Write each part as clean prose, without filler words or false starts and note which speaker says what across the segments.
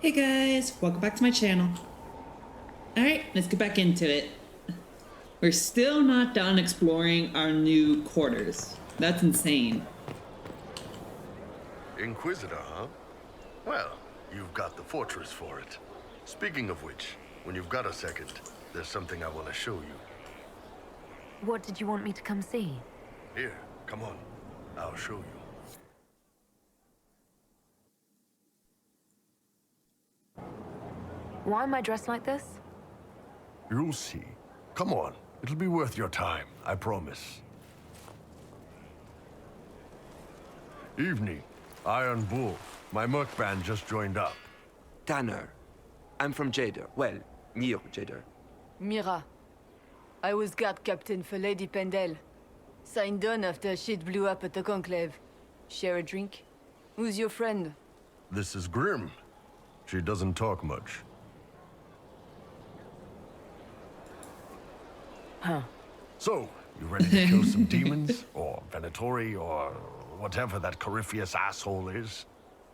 Speaker 1: Hey guys, welcome back to my channel. Alright, let's get back into it. We're still not done exploring our new quarters. That's insane.
Speaker 2: Inquisitor, huh? Well, you've got the fortress for it. Speaking of which, when you've got a second, there's something I want to show you.
Speaker 3: What did you want me to come see?
Speaker 2: Here, come on. I'll show you.
Speaker 3: Why am I dressed like this?
Speaker 2: You'll see. Come on. It'll be worth your time, I promise. Evening. Iron Bull. My merc band just joined up.
Speaker 4: Tanner. I'm from Jader. Well, near Jader.
Speaker 5: Mira. I was guard captain for Lady Pendel. Signed on after shit blew up at the Conclave. Share a drink? Who's your friend?
Speaker 2: This is Grim. She doesn't talk much.
Speaker 3: Huh.
Speaker 2: So, you ready to kill some demons? Or Venatori, or whatever that Corypheus asshole is?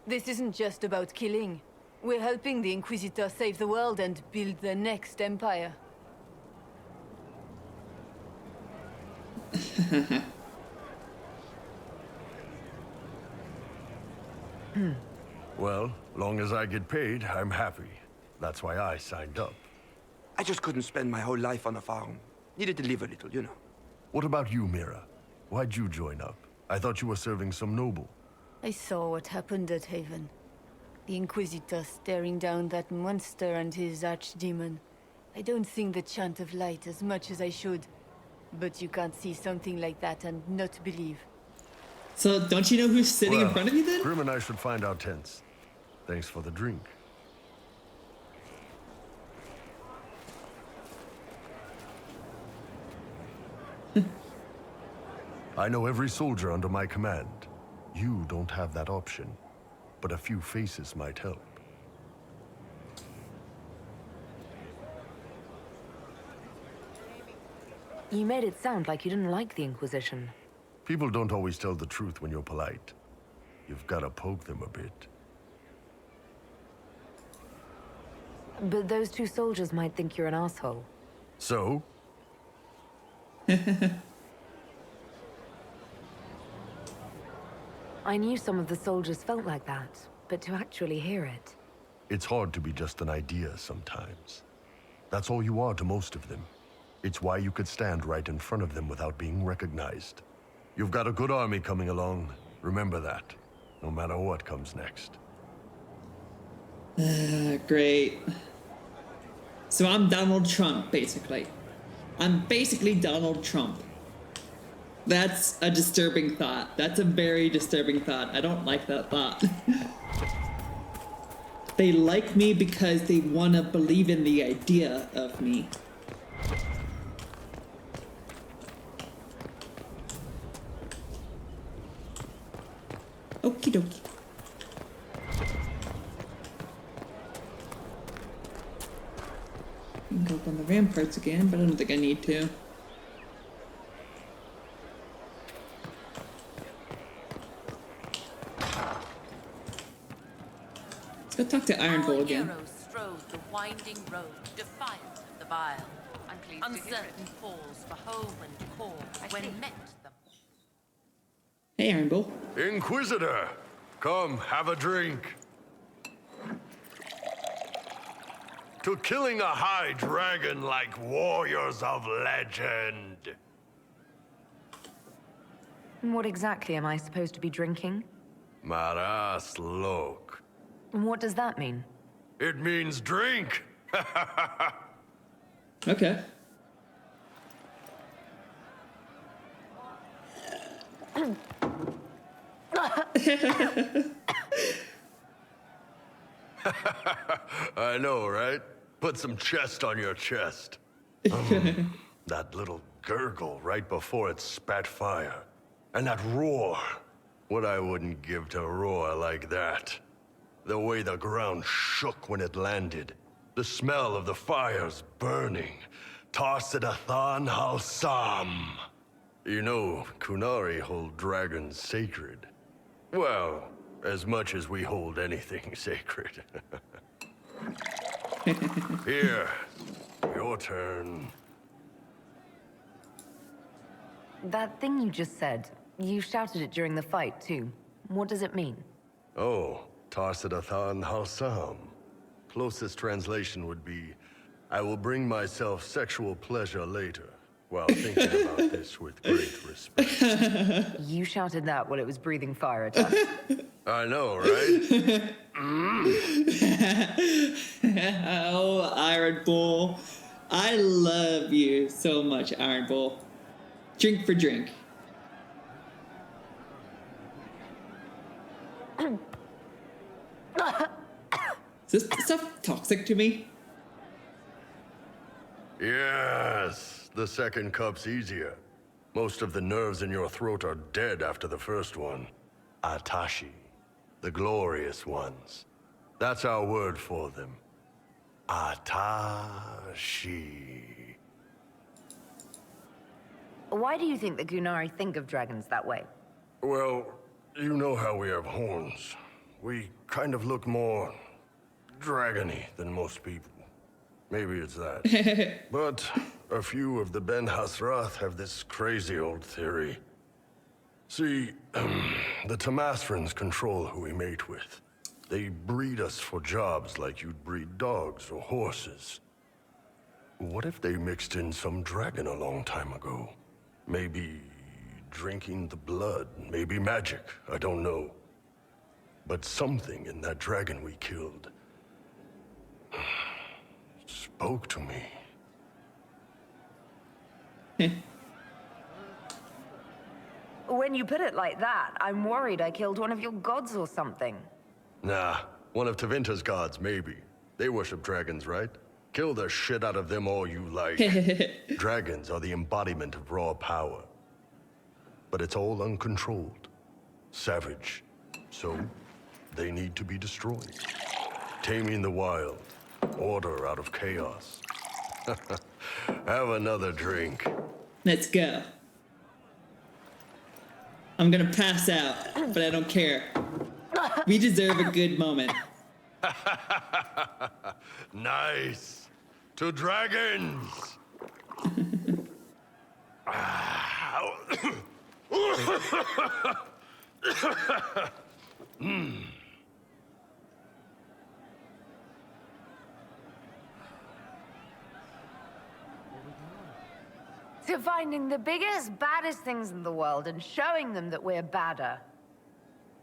Speaker 5: This isn't just about killing. We're helping the Inquisitor save the world and build the next empire.
Speaker 2: Well, long as I get paid, I'm happy. That's why I signed up.
Speaker 4: I just couldn't spend my whole life on a farm. Needed to live a little, you know.
Speaker 2: What about you, Mira? Why'd you join up? I thought you were serving some noble.
Speaker 5: I saw what happened at Haven. The Inquisitor staring down that monster and his archdemon. I don't sing the chant of light as much as I should. But you can't see something like that and not believe.
Speaker 1: So, don't you know who's sitting in front of you then?
Speaker 2: Grim and I should find our tents. Thanks for the drink. I know every soldier under my command. You don't have that option, but a few faces might help.
Speaker 3: You made it sound like you didn't like the Inquisition.
Speaker 2: People don't always tell the truth when you're polite. You've got to poke them a bit.
Speaker 3: But those two soldiers might think you're an asshole.
Speaker 2: So?
Speaker 3: I knew some of the soldiers felt like that, but to actually hear it...
Speaker 2: It's hard to be just an idea sometimes. That's all you are to most of them. It's why you could stand right in front of them without being recognized. You've got a good army coming along. Remember that, no matter what comes next.
Speaker 1: Great. So I'm Donald Trump, basically. I'm basically Donald Trump. That's a disturbing thought. That's a very disturbing thought. I don't like that thought. They like me because they want to believe in the idea of me. Okie dokie. I can go up on the ramparts again, but I don't think I need to. Let's go talk to Iron Bull
Speaker 6: Our
Speaker 1: again.
Speaker 6: heroes strode the winding road, defiant of the vile. Uncertain falls for home and core when met them.
Speaker 1: Hey, Iron Bull.
Speaker 2: Inquisitor! Come, have a drink. To killing a high dragon like warriors of legend.
Speaker 3: What exactly am I supposed to be drinking?
Speaker 2: Maras lok.
Speaker 3: And what does that mean?
Speaker 2: It means drink!
Speaker 1: Okay.
Speaker 2: I know, right? Put some chest on your chest. That little gurgle right before it spat fire. And that roar. What I wouldn't give to roar like that. The way the ground shook when it landed. The smell of the fires burning. Tarsidathan Halsam. You know, Kunari hold dragons sacred. Well, as much as we hold anything sacred. Here, your turn.
Speaker 3: That thing you just said, you shouted it during the fight, too. What does it mean?
Speaker 2: Oh, Tarsidathan Halsam. Closest translation would be, I will bring myself sexual pleasure later, while thinking about this with great respect.
Speaker 3: You shouted that while it was breathing fire at us.
Speaker 2: I know, right?
Speaker 1: Oh, Iron Bull. I love you so much, Iron Bull. Drink for drink. Is this stuff toxic to me?
Speaker 2: Yes, the second cup's easier. Most of the nerves in your throat are dead after the first one. Atashi, the glorious ones. That's our word for them. Atashi.
Speaker 3: Why do you think the Gunari think of dragons that way?
Speaker 2: Well, you know how we have horns. We kind of look more dragony than most people. Maybe it's that. But a few of the Ben Hasrath have this crazy old theory. See, the Tamathrans control who we mate with. They breed us for jobs like you'd breed dogs or horses. What if they mixed in some dragon a long time ago? Maybe drinking the blood, maybe magic, I don't know. But something in that dragon we killed spoke to me.
Speaker 3: When you put it like that, I'm worried I killed one of your gods or something.
Speaker 2: Nah, one of Tevinter's gods, maybe. They worship dragons, right? Kill the shit out of them all you like. Dragons are the embodiment of raw power. But it's all uncontrolled. Savage. So, they need to be destroyed. Taming the wild. Order out of chaos. Have another drink.
Speaker 1: Let's go. I'm gonna pass out, but I don't care. We deserve a good moment.
Speaker 2: Nice. To dragons.
Speaker 3: To finding the biggest, baddest things in the world and showing them that we're badder.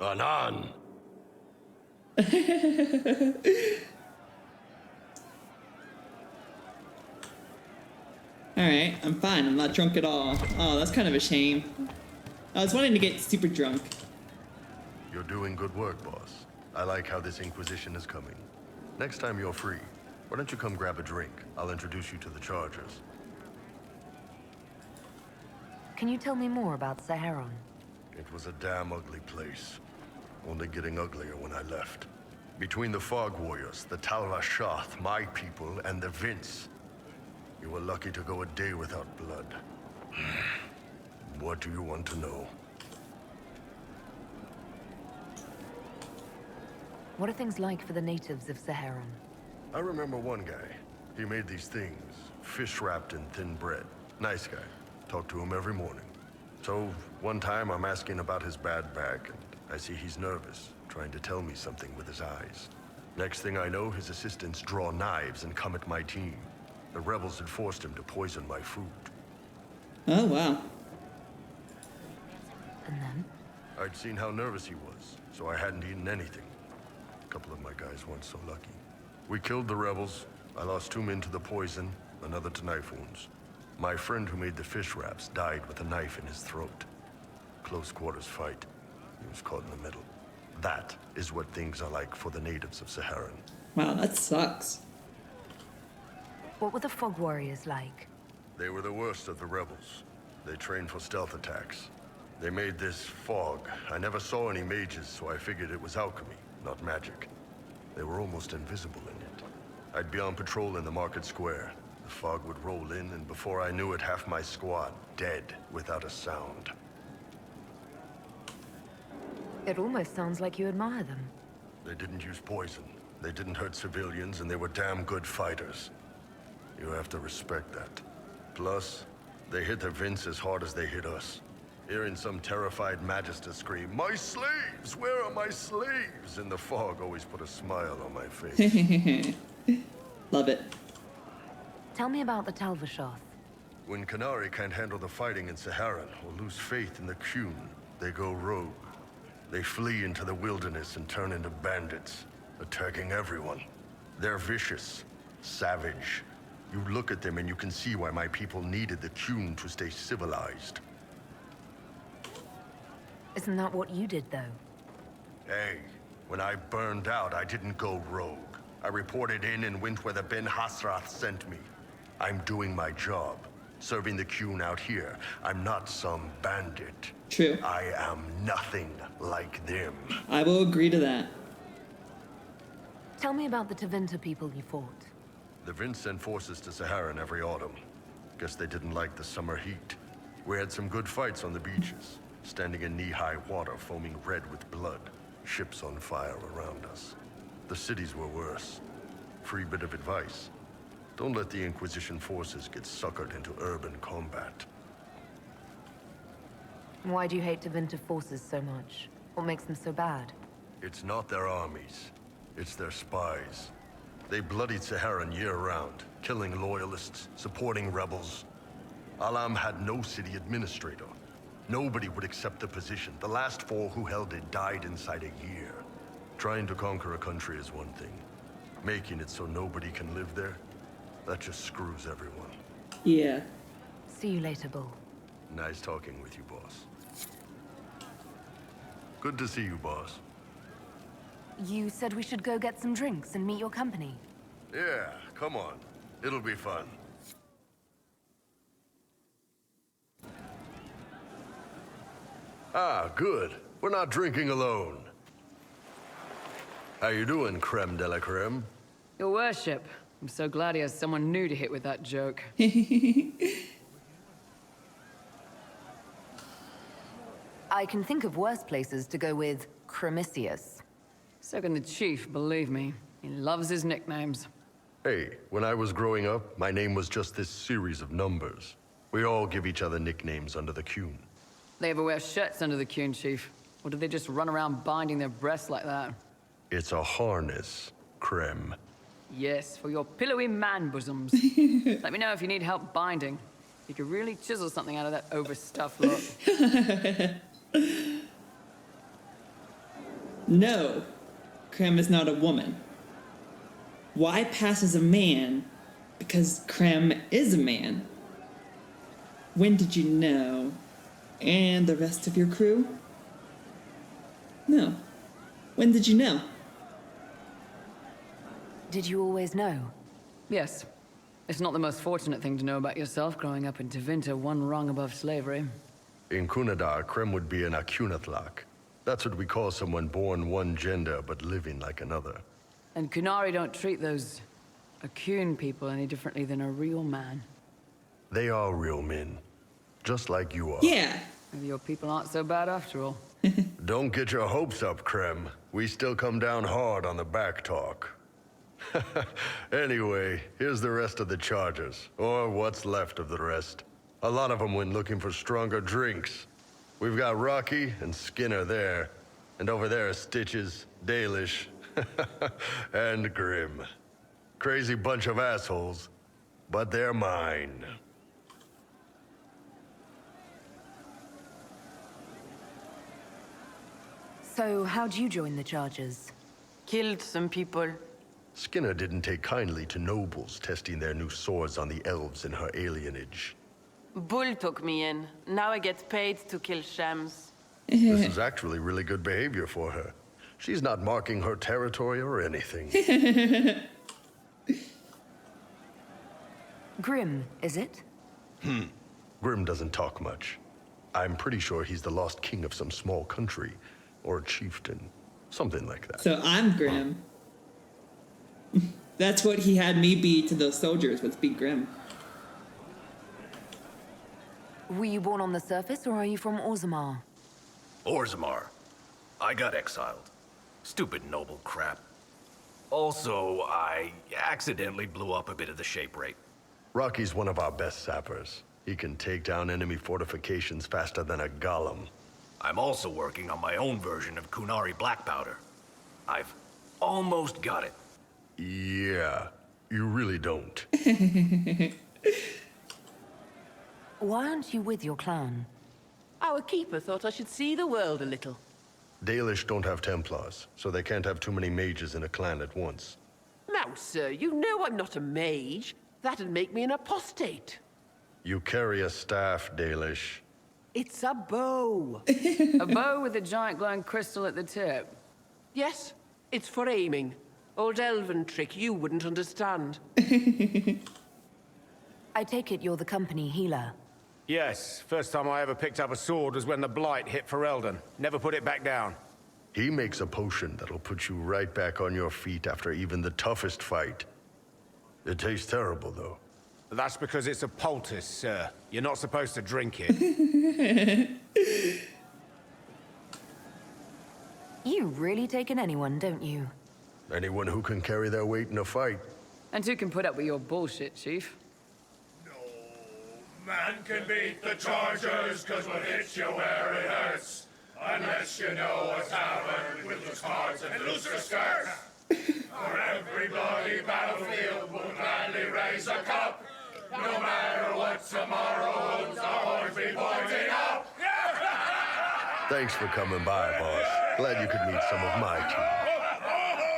Speaker 2: Anan.
Speaker 1: Alright, I'm fine. I'm not drunk at all. Oh, that's kind of a shame. I was wanting to get super drunk.
Speaker 2: You're doing good work, boss. I like how this Inquisition is coming. Next time you're free, why don't you come grab a drink? I'll introduce you to the Chargers.
Speaker 3: Can you tell me more about Saharon?
Speaker 2: It was a damn ugly place. Only getting uglier when I left. Between the Fog Warriors, the Tal-Rashath, my people, and the Vince. You were lucky to go a day without blood. What do you want to know?
Speaker 3: What are things like for the natives of Saharon?
Speaker 2: I remember one guy. He made these things, fish wrapped in thin bread. Nice guy. Talk to him every morning. So, one time I'm asking about his bad back, and I see he's nervous, trying to tell me something with his eyes. Next thing I know, his assistants draw knives and come at my team. The rebels had forced him to poison my food.
Speaker 1: Oh, wow.
Speaker 3: And then?
Speaker 2: I'd seen how nervous he was, so I hadn't eaten anything. A couple of my guys weren't so lucky. We killed the rebels. I lost 2 men to the poison, another to knife wounds. My friend who made the fish wraps died with a knife in his throat. Close quarters fight. He was caught in the middle. That is what things are like for the natives of Saharan.
Speaker 1: Wow, that sucks.
Speaker 3: What were the Fog Warriors like?
Speaker 2: They were the worst of the rebels. They trained for stealth attacks. They made this fog. I never saw any mages, so I figured it was alchemy, not magic. They were almost invisible in it. I'd be on patrol in the market square. The fog would roll in, and before I knew it, half my squad dead without a sound.
Speaker 3: It almost sounds like you admire them.
Speaker 2: They didn't use poison. They didn't hurt civilians, and they were damn good fighters. You have to respect that. Plus, they hit the Vince as hard as they hit us. Hearing some terrified Magister scream, "My slaves! Where are my slaves?" in the fog always put a smile on my face.
Speaker 1: Love it.
Speaker 3: Tell me about the Talvashoth.
Speaker 2: When Canary can't handle the fighting in Saharan or lose faith in the Qun, they go rogue. They flee into the wilderness and turn into bandits, attacking everyone. They're vicious, savage. You look at them and you can see why my people needed the Qun to stay civilized.
Speaker 3: Isn't that what you did, though?
Speaker 2: Hey, when I burned out, I didn't go rogue. I reported in and went where the Ben Hasrath sent me. I'm doing my job, serving the Qun out here. I'm not some bandit.
Speaker 1: True.
Speaker 2: I am nothing like them.
Speaker 1: I will agree to that.
Speaker 3: Tell me about the Tevinter people you fought.
Speaker 2: The Vince sent forces to Saharan every autumn. Guess they didn't like the summer heat. We had some good fights on the beaches, standing in knee-high water foaming red with blood, ships on fire around us. The cities were worse. Free bit of advice. Don't let the Inquisition forces get suckered into urban combat.
Speaker 3: Why do you hate Tevinter forces so much? What makes them so bad?
Speaker 2: It's not their armies. It's their spies. They bloodied Saharan year-round, killing loyalists, supporting rebels. Alam had no city administrator. Nobody would accept the position. The last 4 who held it died inside a year. Trying to conquer a country is one thing. Making it so nobody can live there, that just screws everyone.
Speaker 1: Yeah.
Speaker 3: See you later, Bull.
Speaker 2: Nice talking with you, boss. Good to see you, boss.
Speaker 3: You said we should go get some drinks and meet your company.
Speaker 2: Yeah, come on. It'll be fun. Ah, good. We're not drinking alone. How you doing, creme de la creme?
Speaker 7: Your worship, I'm so glad he has someone new to hit with that joke.
Speaker 3: I can think of worse places to go with Cremisius.
Speaker 7: So can the chief, believe me. He loves his nicknames.
Speaker 2: Hey, when I was growing up, my name was just this series of numbers. We all give each other nicknames under the Qun.
Speaker 7: They ever wear shirts under the Qun, chief? Or do they just run around binding their breasts like that?
Speaker 2: It's a harness, creme.
Speaker 7: Yes, for your pillowy man bosoms. Let me know if you need help binding. You could really chisel something out of that overstuffed look.
Speaker 1: No, Creme is not a woman. Why pass as a man? Because Creme is a man. When did you know? And the rest of your crew? No. When did you know?
Speaker 3: Did you always know?
Speaker 7: Yes. It's not the most fortunate thing to know about yourself growing up in Tevinter, one rung above slavery.
Speaker 2: In Kunadar, creme would be an Akunatlak. That's what we call someone born one gender but living like another.
Speaker 7: And Kunari don't treat those Akun people any differently than a real man.
Speaker 2: They are real men, just like you are.
Speaker 1: Yeah.
Speaker 7: Maybe your people aren't so bad after all.
Speaker 2: Don't get your hopes up, Creme. We still come down hard on the back talk. Anyway, here's the rest of the charges, or what's left of the rest. A lot of them went looking for stronger drinks. We've got Rocky and Skinner there, and over there are Stitches, Dalish, and Grim. Crazy bunch of assholes, but they're mine.
Speaker 3: So, how'd you join the charges?
Speaker 8: Killed some people.
Speaker 2: Skinner didn't take kindly to nobles testing their new swords on the elves in her alienage.
Speaker 8: Bull took me in. Now I get paid to kill shams.
Speaker 2: This is actually really good behavior for her. She's not marking her territory or anything.
Speaker 3: Grim, is it?
Speaker 2: Grim doesn't talk much. I'm pretty sure he's the lost king of some small country, or a chieftain, something like that.
Speaker 1: So I'm Grim. That's what he had me be to those soldiers, was be Grim.
Speaker 3: Were you born on the surface, or are you from Orzammar?
Speaker 2: Orzammar.
Speaker 9: I got exiled. Stupid noble crap. Also, I accidentally blew up a bit of the shape rate.
Speaker 2: Rocky's one of our best sappers. He can take down enemy fortifications faster than a golem.
Speaker 9: I'm also working on my own version of Kunari black powder. I've almost got it.
Speaker 2: Yeah, you really don't.
Speaker 3: Why aren't you with your clan?
Speaker 8: Our keeper thought I should see the world a little.
Speaker 2: Dalish don't have Templars, so they can't have too many mages in a clan at once.
Speaker 8: Now, sir, you know I'm not a mage. That'd make me an apostate.
Speaker 2: You carry a staff, Dalish.
Speaker 8: It's a bow.
Speaker 7: A bow with a giant glowing crystal at the tip.
Speaker 8: Yes, it's for aiming. Old elven trick you wouldn't understand.
Speaker 3: I take it you're the company healer.
Speaker 10: Yes, first time I ever picked up a sword was when the Blight hit Ferelden. Never put it back down.
Speaker 2: He makes a potion that'll put you right back on your feet after even the toughest fight. It tastes terrible, though.
Speaker 10: That's because it's a poultice, sir. You're not supposed to drink it.
Speaker 3: You really take in anyone, don't you?
Speaker 2: Anyone who can carry their weight in a fight.
Speaker 7: And who can put up with your bullshit, Chief?
Speaker 11: Man can beat the Chargers, cause we'll hit you where it hurts. Unless you know a tavern with loose cards and looser skirts. For every bloody battlefield will gladly raise a cup. No matter what tomorrow holds, our horns be pointing up.
Speaker 2: Thanks for coming by, boss. Glad you could meet some of my team.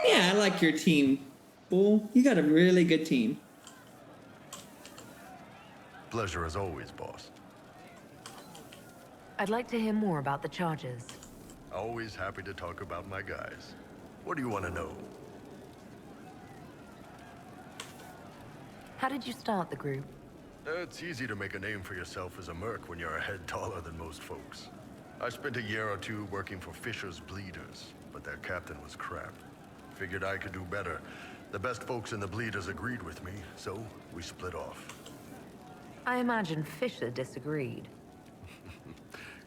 Speaker 1: Yeah, I like your team. Bull, you got a really good team.
Speaker 2: Pleasure as always, boss.
Speaker 3: I'd like to hear more about the charges.
Speaker 2: Always happy to talk about my guys. What do you want to know?
Speaker 3: How did you start the group?
Speaker 2: It's easy to make a name for yourself as a merc when you're a head taller than most folks. I spent a year or two working for Fisher's Bleeders, but their captain was crap. Figured I could do better. The best folks in the Bleeders agreed with me, so we split off.
Speaker 3: I imagine Fisher disagreed.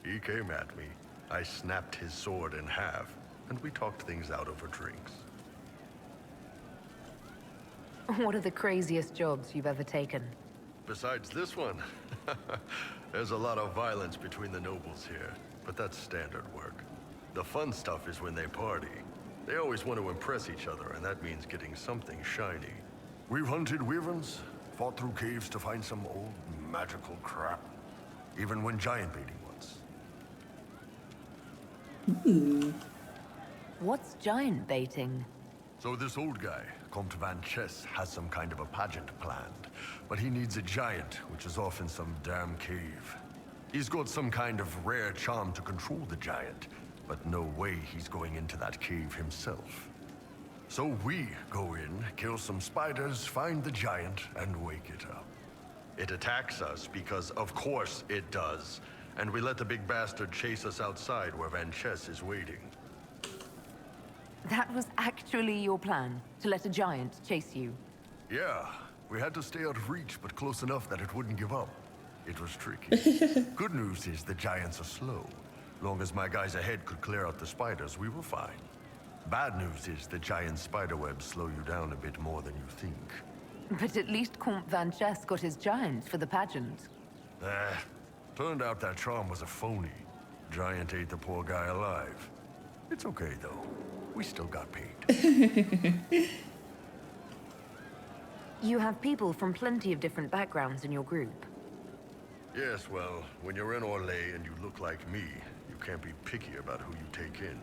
Speaker 2: He came at me. I snapped his sword in half, and we talked things out over drinks.
Speaker 3: What are the craziest jobs you've ever taken?
Speaker 2: Besides this one, there's a lot of violence between the nobles here, but that's standard work. The fun stuff is when they party. They always want to impress each other, and that means getting something shiny. We've hunted wyverns, fought through caves to find some old magical crap. Even went giant baiting once.
Speaker 3: What's giant baiting?
Speaker 2: So this old guy, Comte Van Chess, has some kind of a pageant planned. But he needs a giant, which is off in some damn cave. He's got some kind of rare charm to control the giant, but no way he's going into that cave himself. So we go in, kill some spiders, find the giant, and wake it up. It attacks us because, of course, it does. And we let the big bastard chase us outside where Van Chess is waiting.
Speaker 3: That was actually your plan, to let a giant chase you?
Speaker 2: Yeah, we had to stay out of reach, but close enough that it wouldn't give up. It was tricky. Good news is the giants are slow. Long as my guys ahead could clear out the spiders, we were fine. Bad news is the giant spiderwebs slow you down a bit more than you think.
Speaker 3: But at least Comte Van Chess got his giant for the pageant.
Speaker 2: Turned out that charm was a phony. Giant ate the poor guy alive. It's okay, though. We still got paid.
Speaker 3: You have people from plenty of different backgrounds in your group.
Speaker 2: Yes, well, when you're in Orlais and you look like me, you can't be picky about who you take in.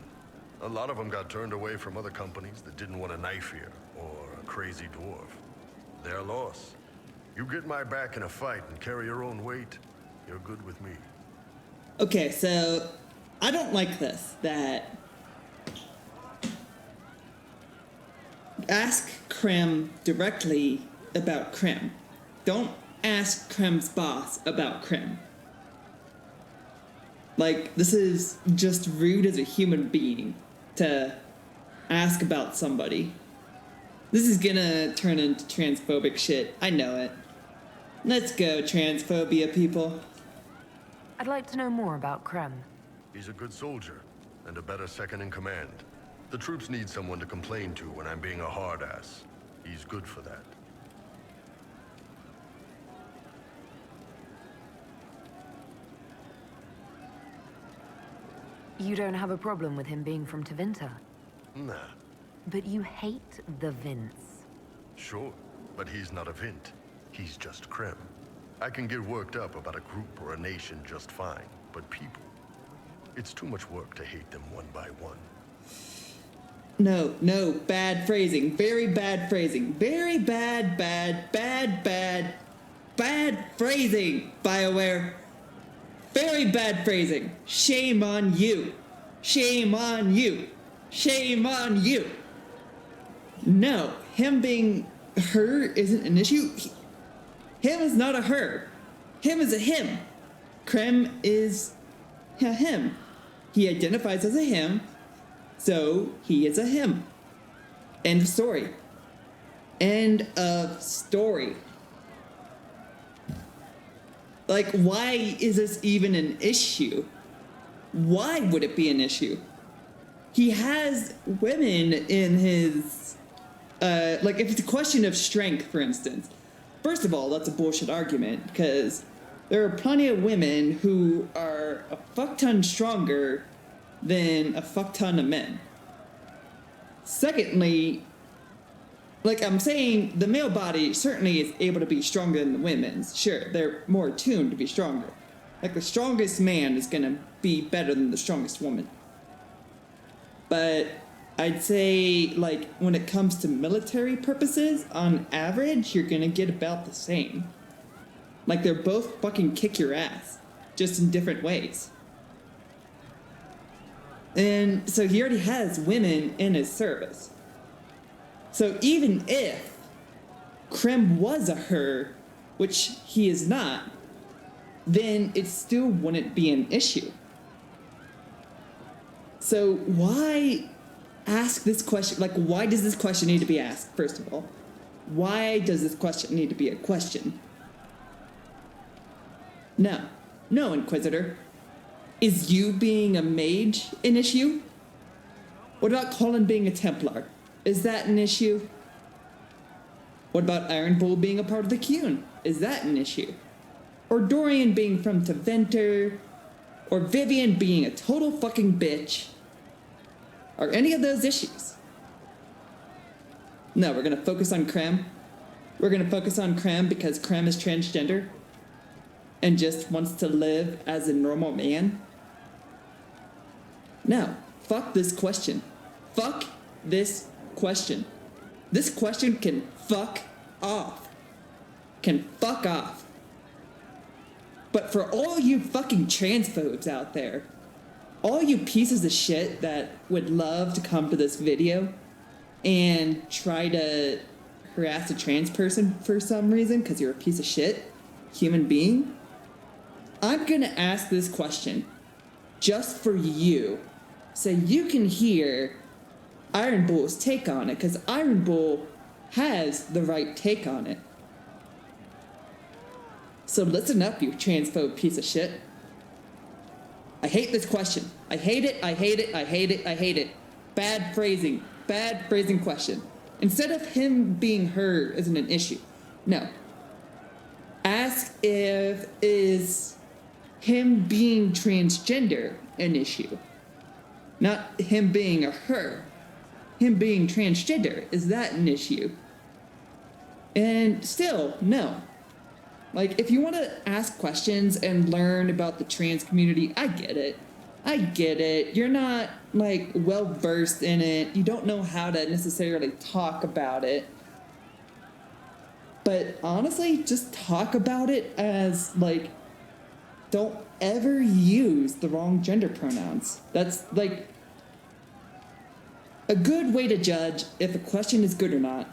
Speaker 2: A lot of them got turned away from other companies that didn't want a knife here, or a crazy dwarf. Their loss. You get my back in a fight and carry your own weight, you're good with me.
Speaker 1: Okay, so I don't like this, that ask Krem directly about Krem. Don't ask Krem's boss about Krem. Like, this is just rude as a human being to ask about somebody. This is gonna turn into transphobic shit. I know it. Let's go, transphobia people.
Speaker 3: I'd like to know more about Krem.
Speaker 2: He's a good soldier. and a better second in command. The troops need someone to complain to when I'm being a hard ass. He's good for that.
Speaker 3: You don't have a problem with him being from Tevinter?
Speaker 2: Nah.
Speaker 3: But you hate the Vince.
Speaker 2: Sure, but he's not a Vint. He's just Krem. I can get worked up about a group or a nation just fine, but people... It's too much work to hate them one by one.
Speaker 1: No, bad phrasing. Very bad phrasing. Very bad phrasing, BioWare. Very bad phrasing. Shame on you. Shame on you. Shame on you. No, him being her isn't an issue. Him is not a her. Him is a him. Krem is a him. He identifies as a him, so he is a him. End of story. End of story. Like, why is this even an issue? Why would it be an issue? He has women in his... like, if it's a question of strength, for instance. First of all, that's a bullshit argument, because there are plenty of women who are a fuck ton stronger than a fuck ton of men. Secondly, like I'm saying, the male body certainly is able to be stronger than the women's. Sure, they're more attuned to be stronger. Like, the strongest man is gonna be better than the strongest woman. But I'd say, like, when it comes to military purposes, on average, you're gonna get about the same. Like, they're both fucking kick your ass, just in different ways. And so he already has women in his service. So even if Krem was a her, which he is not, then it still wouldn't be an issue. So why ask this question? Like, why does this question need to be asked, first of all? Why does this question need to be a question? No, Inquisitor. Is you being a mage an issue? What about Colin being a Templar? Is that an issue? What about Iron Bull being a part of the Qun? Is that an issue? Or Dorian being from Tevinter? Or Vivian being a total fucking bitch? Are any of those issues? No, we're gonna focus on Krem. We're gonna focus on Krem because Krem is transgender and just wants to live as a normal man. No, fuck this question. Fuck this question. This question can fuck off. Can fuck off. But for all you fucking transphobes out there, all you pieces of shit that would love to come to this video and try to harass a trans person for some reason because you're a piece of shit human being, I'm gonna ask this question just for you so you can hear Iron Bull's take on it, because Iron Bull has the right take on it. So listen up, you transphobe piece of shit. I hate this question. I hate it, I hate it, I hate it, I hate it. Bad phrasing question. Instead of him being her isn't an issue. No. Ask if is him being transgender an issue. Not him being a her. Him being transgender, is that an issue? And still, no. Like, if you want to ask questions and learn about the trans community, I get it. I get it. You're not, like, well-versed in it. You don't know how to necessarily talk about it. But honestly, just talk about it as, like, don't ever use the wrong gender pronouns. That's, like, a good way to judge if a question is good or not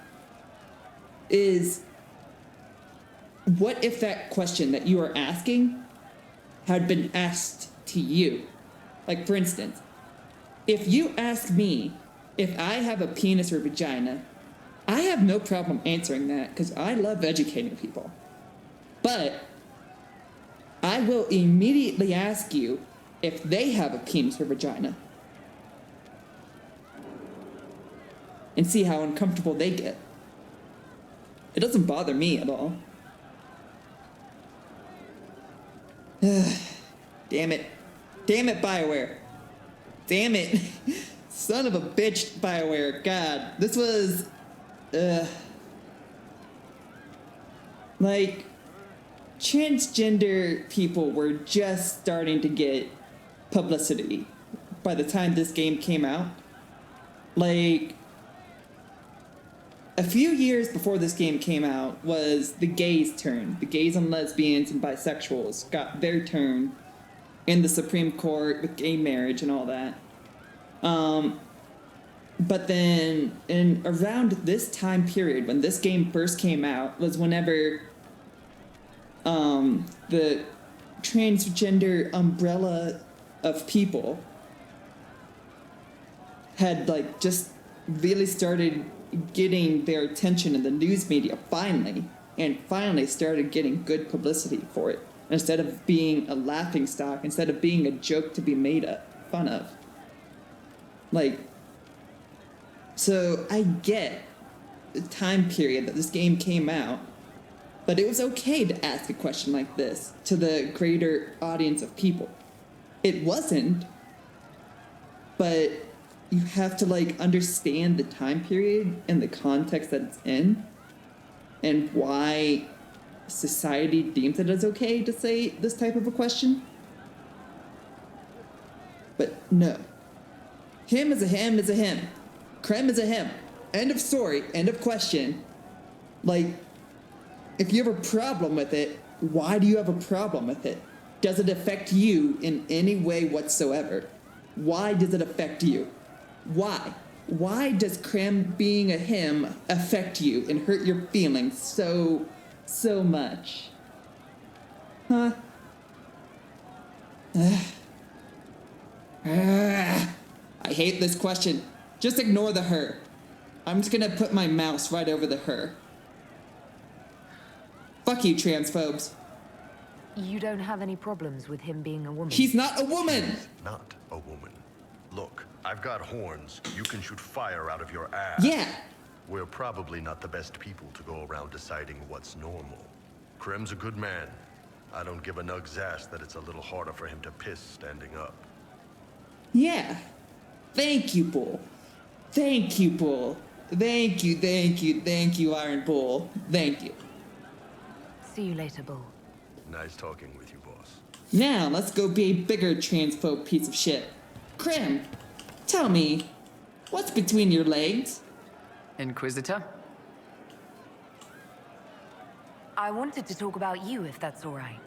Speaker 1: is, what if that question that you are asking had been asked to you? Like, for instance, if you ask me if I have a penis or vagina, I have no problem answering that because I love educating people. But I will immediately ask you if they have a penis or vagina. and see how uncomfortable they get. It doesn't bother me at all. Damn it. Damn it, BioWare. Damn it. Son of a bitch, BioWare. God, this was... like, transgender people were just starting to get publicity by the time this game came out. Like, a few years before this game came out was the gays' turn. The gays and lesbians and bisexuals got their turn in the Supreme Court with gay marriage and all that. But then, in around this time period, when this game first came out, was whenever the transgender umbrella of people had, like, just really started getting their attention in the news media finally started getting good publicity for it. Instead of being a laughingstock, instead of being a joke to be made fun of. Like, so I get the time period that this game came out, but it was okay to ask a question like this to the greater audience of people. It wasn't, but you have to, like, understand the time period and the context that it's in and why society deems it as okay to say this type of a question. But no. Him is a him is a him. Creme is a him. End of story. End of question. Like, if you have a problem with it, why do you have a problem with it? Does it affect you in any way whatsoever? Why does it affect you? Why? Why does Creme being a him affect you and hurt your feelings so much? Huh? I hate this question. Just ignore the her. I'm just gonna put my mouse right over the her. Fuck you, transphobes.
Speaker 3: You don't have any problems with him being a woman?
Speaker 1: He's not a woman!
Speaker 2: Not a woman. Look, I've got horns. You can shoot fire out of your ass.
Speaker 1: Yeah.
Speaker 2: We're probably not the best people to go around deciding what's normal. Krem's a good man. I don't give a nug's ass that it's a little harder for him to piss standing up.
Speaker 1: Yeah. Thank you, Bull. Thank you, Bull. Thank you, Iron Bull. Thank you.
Speaker 3: See you later, Bull.
Speaker 2: Nice talking with you, boss.
Speaker 1: Now, let's go be a bigger transphobe piece of shit. Creme, tell me, what's between your legs?
Speaker 7: Inquisitor?
Speaker 3: I wanted to talk about you, if that's all right.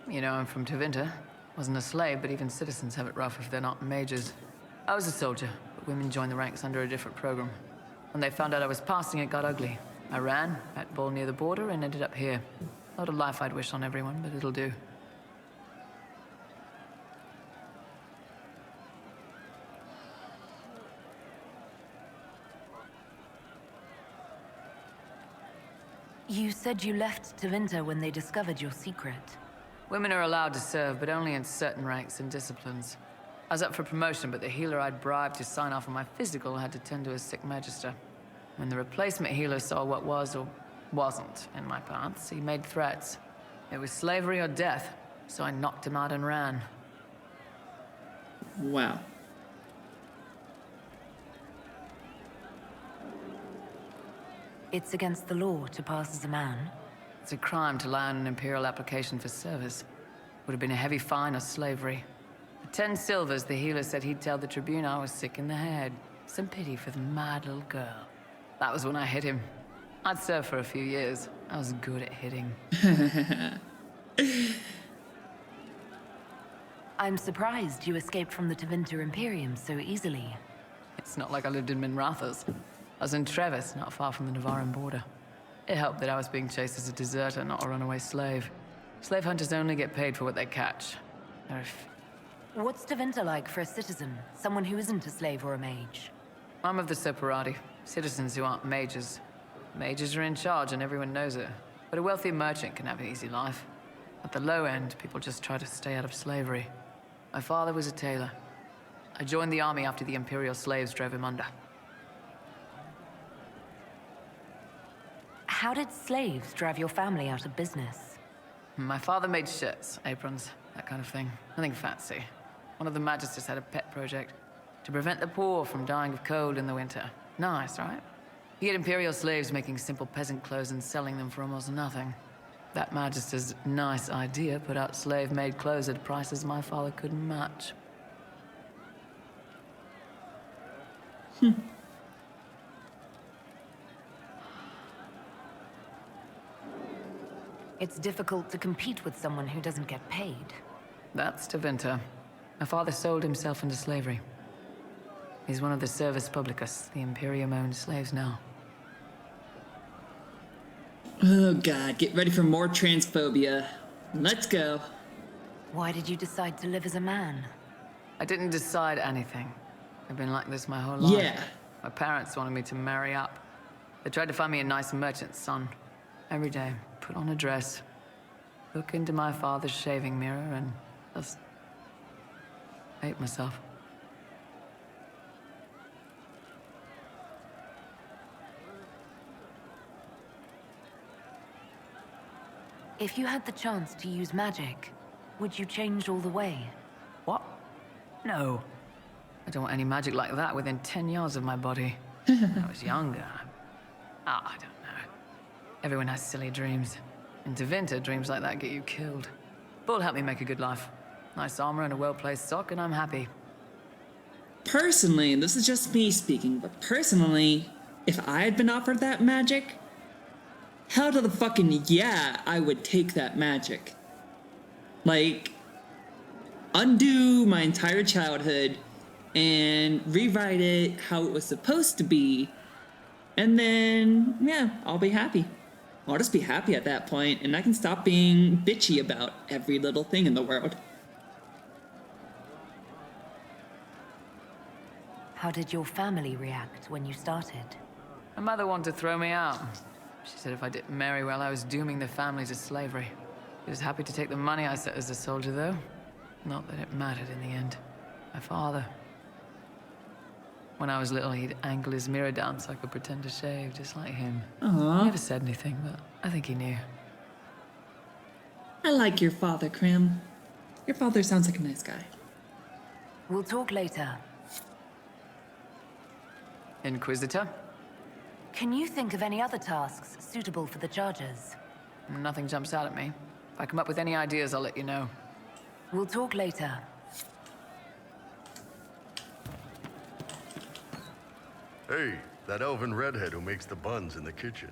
Speaker 7: You know, I'm from Tevinter. Wasn't a slave, but even citizens have it rough if they're not mages. I was a soldier, but women joined the ranks under a different program. When they found out I was passing, it got ugly. I ran, met Bull near the border, and ended up here. Not a life I'd wish on everyone, but it'll do.
Speaker 3: You said you left Tevinter when they discovered your secret.
Speaker 7: Women are allowed to serve, but only in certain ranks and disciplines. I was up for promotion, but the healer I'd bribed to sign off on my physical had to tend to a sick magister. When the replacement healer saw what was or wasn't in my paths, he made threats. It was slavery or death, so I knocked him out and ran.
Speaker 1: Wow.
Speaker 3: It's against the law to pass as a man.
Speaker 7: It's a crime to lie on an Imperial application for service. Would have been a heavy fine or slavery. For 10 silvers, the healer said he'd tell the Tribune I was sick in the head. Some pity for the mad little girl. That was when I hit him. I'd served for a few years. I was good at hitting.
Speaker 3: I'm surprised you escaped from the Tevinter Imperium so easily.
Speaker 7: It's not like I lived in Minrathas. I was in Trevis, not far from the Navarran border. It helped that I was being chased as a deserter, not a runaway slave. Slave hunters only get paid for what they catch.
Speaker 3: What's Tevinter like for a citizen? Someone who isn't a slave or a mage?
Speaker 7: I'm of the Separati. Citizens who aren't mages. Mages are in charge and everyone knows it. But a wealthy merchant can have an easy life. At the low end, people just try to stay out of slavery. My father was a tailor. I joined the army after the Imperial slaves drove him under.
Speaker 3: How did slaves drive your family out of business?
Speaker 7: My father made shirts, aprons, that kind of thing. Nothing fancy. One of the magisters had a pet project to prevent the poor from dying of cold in the winter. Nice, right? He had imperial slaves making simple peasant clothes and selling them for almost nothing. That magister's nice idea put out slave-made clothes at prices my father couldn't match.
Speaker 3: It's difficult to compete with someone who doesn't get paid.
Speaker 7: That's Tevinter. My father sold himself into slavery. He's one of the Servus Publicus, the Imperium-owned slaves now.
Speaker 1: Oh god, get ready for more transphobia. Let's go.
Speaker 3: Why did you decide to live as a man?
Speaker 7: I didn't decide anything. I've been like this my whole life.
Speaker 1: Yeah.
Speaker 7: My parents wanted me to marry up. They tried to find me a nice merchant's son. Every day, put on a dress, look into my father's shaving mirror, and just hate myself.
Speaker 3: If you had the chance to use magic, would you change all the way?
Speaker 7: What? No. I don't want any magic like that within 10 yards of my body. When I was younger. I don't know. Everyone has silly dreams. In Tevinter, dreams like that get you killed. Bull helped me make a good life. Nice armor and a well-placed sock, and I'm happy.
Speaker 1: Personally, and this is just me speaking, but personally, if I had been offered that magic, hell to the fucking yeah, I would take that magic. Like, undo my entire childhood and rewrite it how it was supposed to be, and then, yeah, I'll be happy. I'll just be happy at that point, and I can stop being bitchy about every little thing in the world.
Speaker 3: How did your family react when you started?
Speaker 7: My mother wanted to throw me out. She said if I didn't marry well, I was dooming the family to slavery. She was happy to take the money I set as a soldier, though. Not that it mattered in the end. My father. When I was little, he'd angle his mirror down so I could pretend to shave, just like him.
Speaker 1: Aww.
Speaker 7: He never said anything, but I think he knew.
Speaker 1: I like your father, Krim. Your father sounds like a nice guy.
Speaker 3: We'll talk later.
Speaker 7: Inquisitor?
Speaker 3: Can you think of any other tasks suitable for the Chargers?
Speaker 7: Nothing jumps out at me. If I come up with any ideas, I'll let you know.
Speaker 3: We'll talk later.
Speaker 2: Hey, that elven redhead who makes the buns in the kitchen.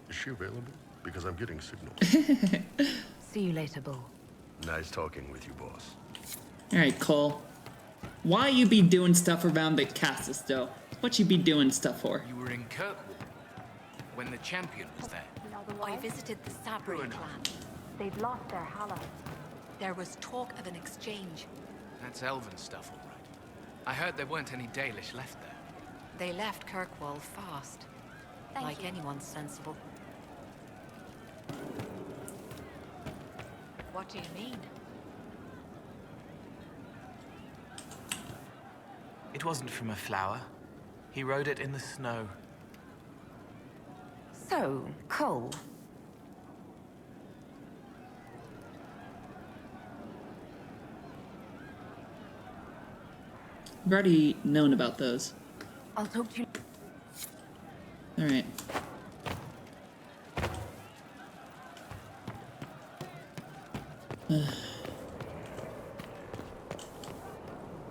Speaker 2: Is she available? Because I'm getting signals.
Speaker 3: See you later, Bull.
Speaker 2: Nice talking with you, boss.
Speaker 1: Alright, Cole. Why you be doing stuff around the Castus, though? What you be doing stuff for?
Speaker 12: You were in Kirkwall when the champion was there.
Speaker 13: I visited the Sabri clan.
Speaker 3: They've lost their Hallow.
Speaker 13: There was talk of an exchange.
Speaker 12: That's elven stuff, all right. I heard there weren't any Dalish left there.
Speaker 13: They left Kirkwall fast. Like anyone sensible. What do you mean?
Speaker 12: It wasn't from a flower. He wrote it in the snow.
Speaker 3: So, Cole.
Speaker 1: I've already known about those.
Speaker 3: I'll talk to you.
Speaker 1: Alright.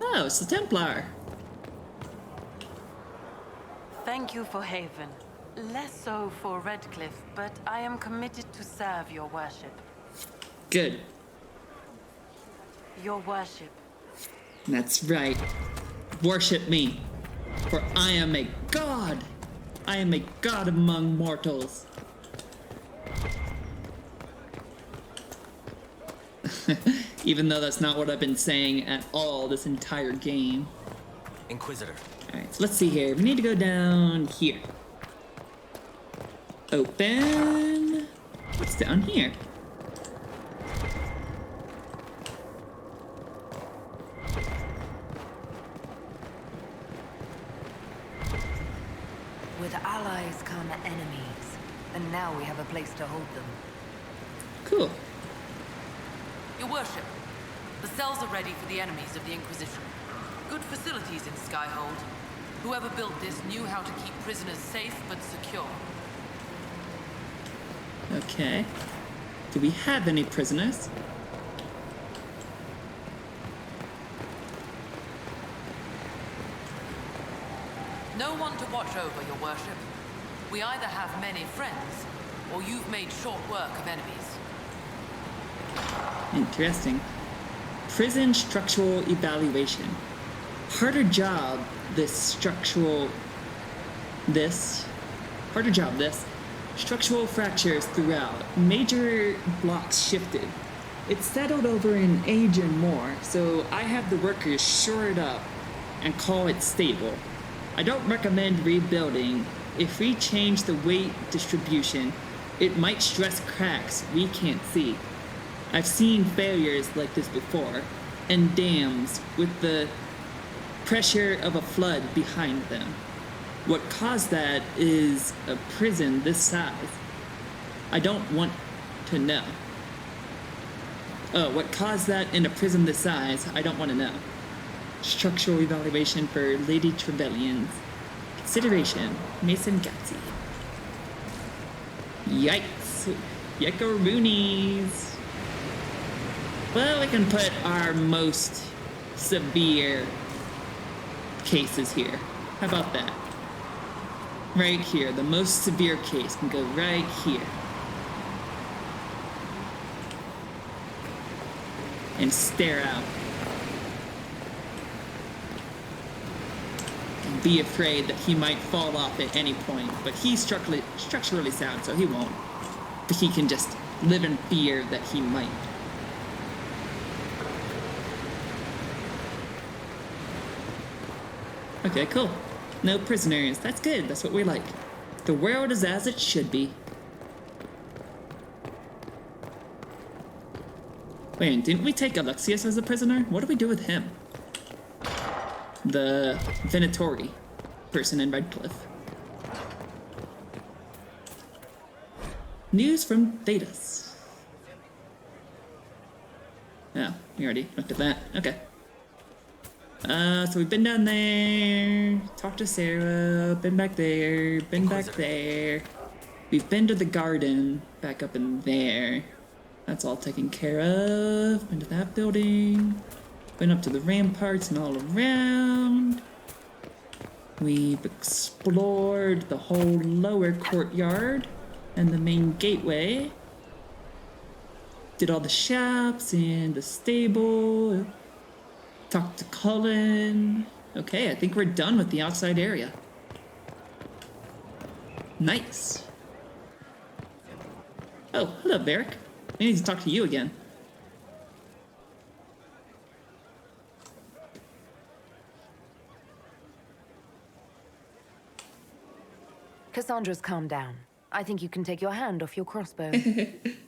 Speaker 1: Oh, it's the Templar.
Speaker 8: Thank you for Haven. Less so for Redcliffe, but I am committed to serve your worship.
Speaker 1: Good.
Speaker 8: Your worship.
Speaker 1: That's right. Worship me, for I am a god. I am a god among mortals. Even though that's not what I've been saying at all this entire game.
Speaker 9: Inquisitor.
Speaker 1: Alright, so let's see here. We need to go down here. Open. What's down here?
Speaker 3: With allies come enemies. And now we have a place to hold them.
Speaker 1: Cool.
Speaker 6: Your worship, the cells are ready for the enemies of the Inquisition. Good facilities in Skyhold. Whoever built this knew how to keep prisoners safe but secure.
Speaker 1: Okay. Do we have any prisoners?
Speaker 6: No one to watch over, your worship. We either have many friends, or you've made short work of enemies.
Speaker 1: Interesting. Prison structural evaluation. Harder job this. Structural fractures throughout. Major blocks shifted. It's settled over an age or more, so I have the workers shore it up and call it stable. I don't recommend rebuilding. If we change the weight distribution, it might stress cracks we can't see. I've seen failures like this before, and dams with the pressure of a flood behind them. What caused that is a prison this size. I don't want to know. Oh, what caused that in a prison this size, I don't want to know. Structural evaluation for Lady Trevelyan's. Consideration, Mason Gatsy. Yikes. Yikaroonies. Well, we can put our most severe cases here. How about that? Right here, the most severe case can go right here. And stare out. And be afraid that he might fall off at any point, but he's structurally sound, so he won't. But he can just live in fear that he might. Okay, cool. No prisoners. That's good. That's what we like. The world is as it should be. Wait, didn't we take Alexius as a prisoner? What do we do with him? The Venatori person in Redcliffe. News from Thedas. Oh, we already looked at that. Okay. So we've been down there, talked to Sarah, been back there, been back there. We've been to the garden, back up in there. That's all taken care of. Been to that building. Been up to the ramparts and all around. We've explored the whole lower courtyard and the main gateway. Did all the shops and the stable. Talked to Cullen. Okay, I think we're done with the outside area. Nice. Oh, hello, Varric. I need to talk to you again.
Speaker 3: Cassandra's calmed down. I think you can take your hand off your crossbow.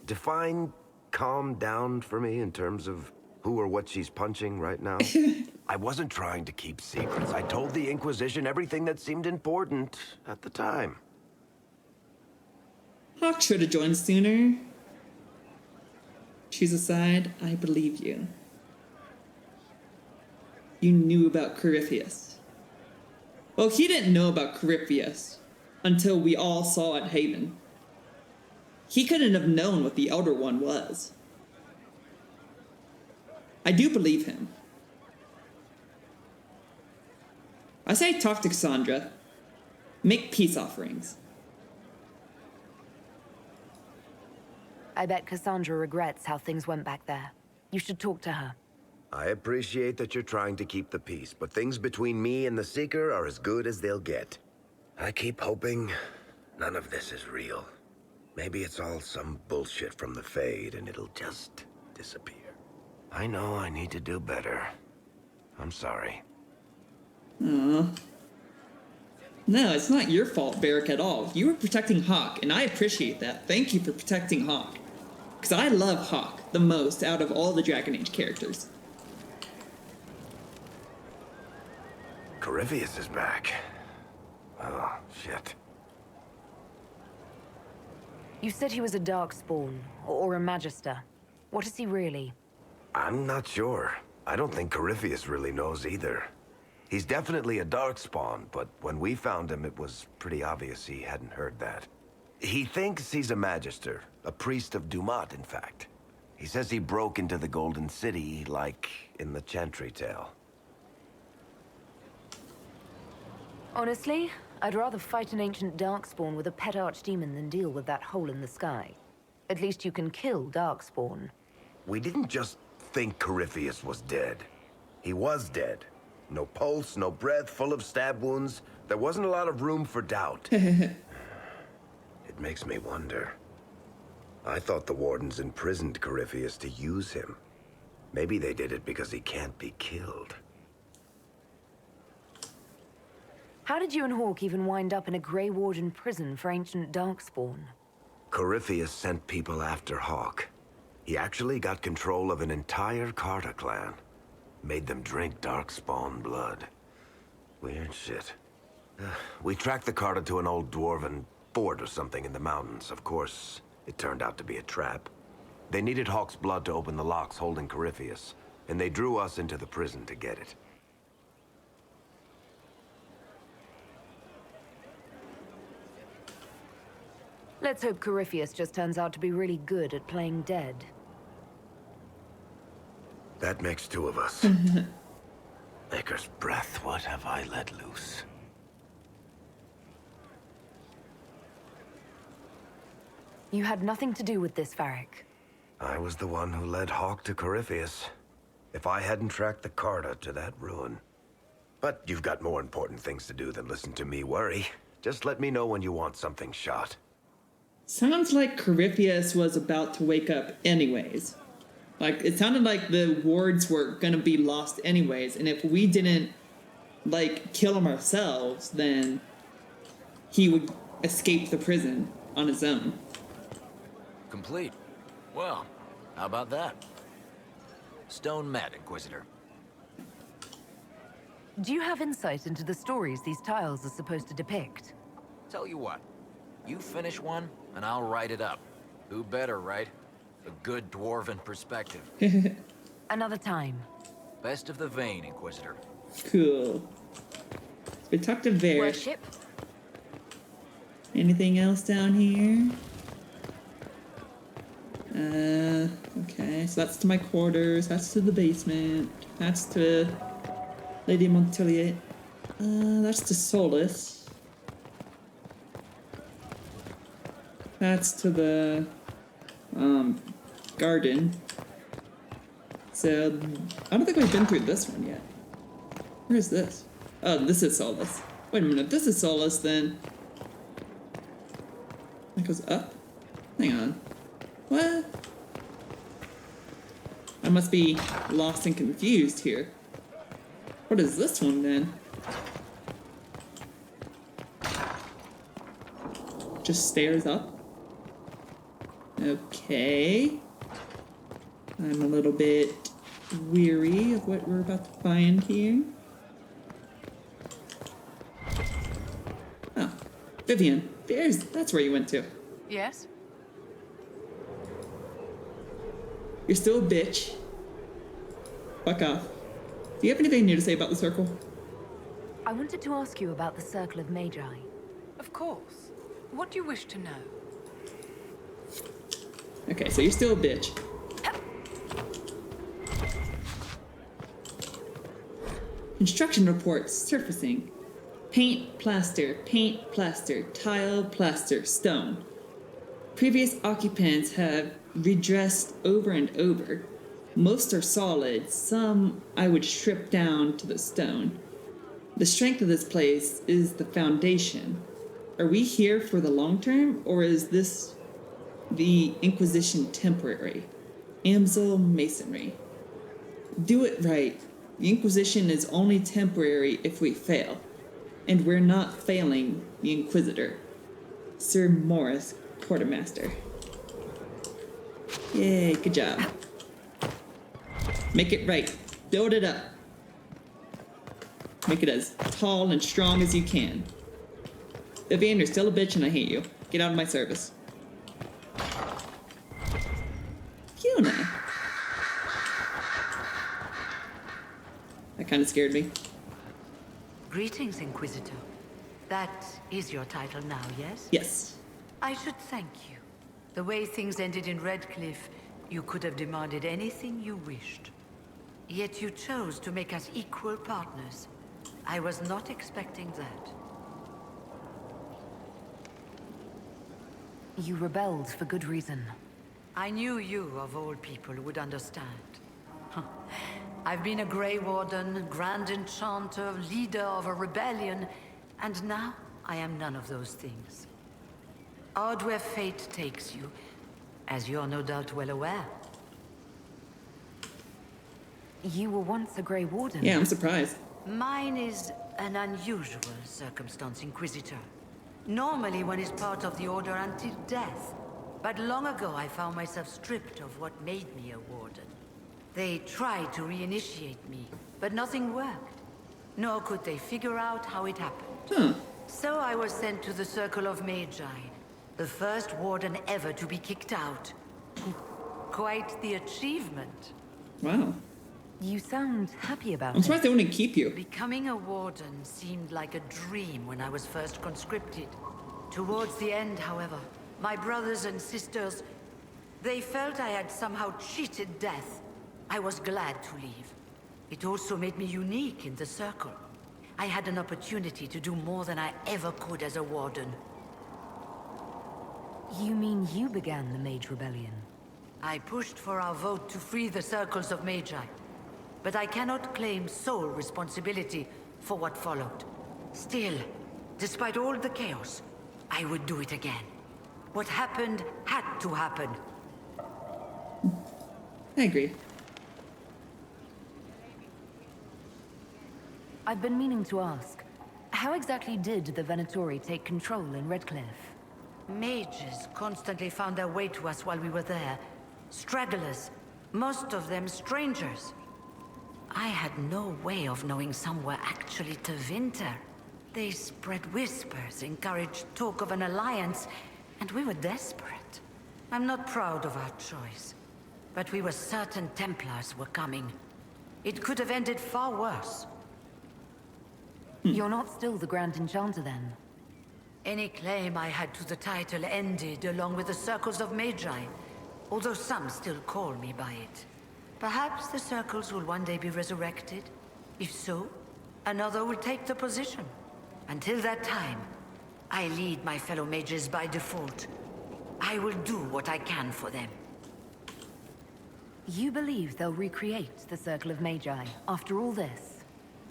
Speaker 14: Define calm down for me in terms of who or what she's punching right now. I wasn't trying to keep secrets. I told the Inquisition everything that seemed important at the time.
Speaker 1: Hawk should have joined sooner. Choose a side. I believe you. You knew about Corypheus. Well, he didn't know about Corypheus until we all saw at Haven. He couldn't have known what the Elder One was. I do believe him. I say talk to Cassandra. Make peace offerings.
Speaker 3: I bet Cassandra regrets how things went back there. You should talk to her.
Speaker 14: I appreciate that you're trying to keep the peace, but things between me and the Seeker are as good as they'll get. I keep hoping none of this is real. Maybe it's all some bullshit from the Fade and it'll just disappear. I know I need to do better. I'm sorry.
Speaker 1: No, it's not your fault, Varric, at all. You were protecting Hawk, and I appreciate that. Thank you for protecting Hawk. Because I love Hawk the most out of all the Dragon Age characters.
Speaker 14: Corypheus is back. Oh, shit.
Speaker 3: You said he was a Darkspawn, or a Magister. What is he really?
Speaker 14: I'm not sure. I don't think Corypheus really knows either. He's definitely a Darkspawn, but when we found him, it was pretty obvious he hadn't heard that. He thinks he's a Magister, a priest of Dumat, in fact. He says he broke into the Golden City, like in the Chantry tale.
Speaker 3: Honestly, I'd rather fight an ancient Darkspawn with a pet archdemon than deal with that hole in the sky. At least you can kill Darkspawn.
Speaker 14: We didn't just think Corypheus was dead. He was dead. No pulse, no breath, full of stab wounds. There wasn't a lot of room for doubt. It makes me wonder. I thought the Wardens imprisoned Corypheus to use him. Maybe they did it because he can't be killed.
Speaker 3: How did you and Hawke even wind up in a Grey Warden prison for ancient Darkspawn?
Speaker 14: Corypheus sent people after Hawke. He actually got control of an entire Carta clan. Made them drink Darkspawn blood. Weird shit. We tracked the Carta to an old dwarven fort or something in the mountains. Of course, it turned out to be a trap. They needed Hawke's blood to open the locks holding Corypheus, and they drew us into the prison to get it.
Speaker 3: Let's hope Corypheus just turns out to be really good at playing dead.
Speaker 14: That makes two of us. Maker's breath, what have I let loose?
Speaker 3: You had nothing to do with this, Varric.
Speaker 14: I was the one who led Hawke to Corypheus. If I hadn't tracked the Carta to that ruin. But you've got more important things to do than listen to me worry. Just let me know when you want something shot.
Speaker 1: Sounds like Corypheus was about to wake up anyways. Like, it sounded like the wards were gonna be lost anyways, and if we didn't, like, kill him ourselves, then he would escape the prison on his own.
Speaker 15: Complete. Well, how about that? Stone Mat, Inquisitor.
Speaker 3: Do you have insight into the stories these tiles are supposed to depict?
Speaker 15: Tell you what, you finish one, and I'll write it up. Who better, right? A good dwarven perspective.
Speaker 3: Another time.
Speaker 15: Best of the vein, Inquisitor.
Speaker 1: Cool. We talked to Varric.
Speaker 3: Worship.
Speaker 1: Anything else down here? Okay, so that's to my quarters, that's to the basement, that's to Lady Montelier, that's to Solus. That's to the, garden. So, I don't think we've been through this one yet. Where's this? Oh, this is Solus. Wait a minute, if this is Solus, then... That goes up? Hang on. What? I must be lost and confused here. What is this one, then? Just stairs up? Okay. I'm a little bit weary of what we're about to find here. Oh, Vivian, that's where you went to.
Speaker 7: Yes?
Speaker 1: You're still a bitch. Fuck off. Do you have anything new to say about the circle?
Speaker 3: I wanted to ask you about the Circle of Magi.
Speaker 7: Of course. What do you wish to know?
Speaker 1: Okay, so you're still a bitch. Construction reports surfacing. Paint, plaster, tile, plaster, stone. Previous occupants have redressed over and over. Most are solid, some I would strip down to the stone. The strength of this place is the foundation. Are we here for the long term, or is this the Inquisition temporary? Amsel Masonry. Do it right. The Inquisition is only temporary if we fail. And we're not failing the Inquisitor. Sir Morris, Quartermaster. Yay, good job. Make it right. Build it up. Make it as tall and strong as you can. Vivian, you're still a bitch and I hate you. Get out of my service. Fiona. That kind of scared me.
Speaker 16: Greetings, Inquisitor. That is your title now, yes?
Speaker 1: Yes.
Speaker 16: I should thank you. The way things ended in Redcliffe, you could have demanded anything you wished. Yet you chose to make us equal partners. I was not expecting that.
Speaker 3: You rebelled for good reason.
Speaker 16: I knew you, of all people, would understand. I've been a Grey Warden, Grand Enchanter, leader of a rebellion, and now I am none of those things. Odd where fate takes you, as you're no doubt well aware.
Speaker 3: You were once a Grey Warden.
Speaker 1: Yeah, I'm surprised.
Speaker 16: Mine is an unusual circumstance, Inquisitor. Normally one is part of the Order until death. But long ago I found myself stripped of what made me a Warden. They tried to reinitiate me, but nothing worked. Nor could they figure out how it happened. So I was sent to the Circle of Magi, the first Warden ever to be kicked out. Quite the achievement.
Speaker 1: Wow.
Speaker 3: You sound happy about
Speaker 1: I'm surprised they wouldn't keep you.
Speaker 16: Becoming a Warden seemed like a dream when I was first conscripted. Towards the end, however, my brothers and sisters, they felt I had somehow cheated death. I was glad to leave. It also made me unique in the Circle. I had an opportunity to do more than I ever could as a Warden.
Speaker 3: You mean you began the Mage Rebellion?
Speaker 16: I pushed for our vote to free the Circles of Magi. But I cannot claim sole responsibility for what followed. Still, despite all the chaos, I would do it again. What happened had to happen.
Speaker 1: I agree.
Speaker 3: I've been meaning to ask, how exactly did the Venatori take control in Redcliffe?
Speaker 16: Mages constantly found their way to us while we were there. Stragglers, most of them strangers. I had no way of knowing some were actually Tevinter. They spread whispers, encouraged talk of an alliance, and we were desperate. I'm not proud of our choice, but we were certain Templars were coming. It could have ended far worse.
Speaker 3: You're not still the Grand Enchanter, then?
Speaker 16: Any claim I had to the title ended along with the Circles of Magi, although some still call me by it. Perhaps the Circles will one day be resurrected. If so, another will take the position. Until that time, I lead my fellow mages by default. I will do what I can for them.
Speaker 3: You believe they'll recreate the Circle of Magi after all this?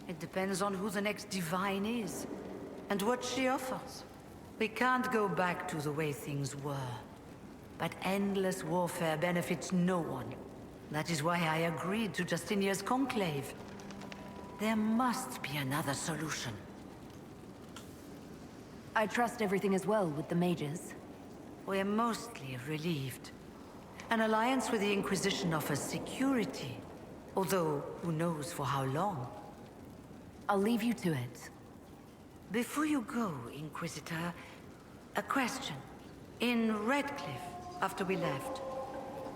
Speaker 16: It depends on who the next divine is, and what she offers. We can't go back to the way things were. But endless warfare benefits no one. That is why I agreed to Justinia's conclave. There must be another solution.
Speaker 3: I trust everything is well with the mages.
Speaker 16: We're mostly relieved. An alliance with the Inquisition offers security, although who knows for how long.
Speaker 3: I'll leave you to it.
Speaker 16: Before you go, Inquisitor, a question. In Redcliffe, after we left,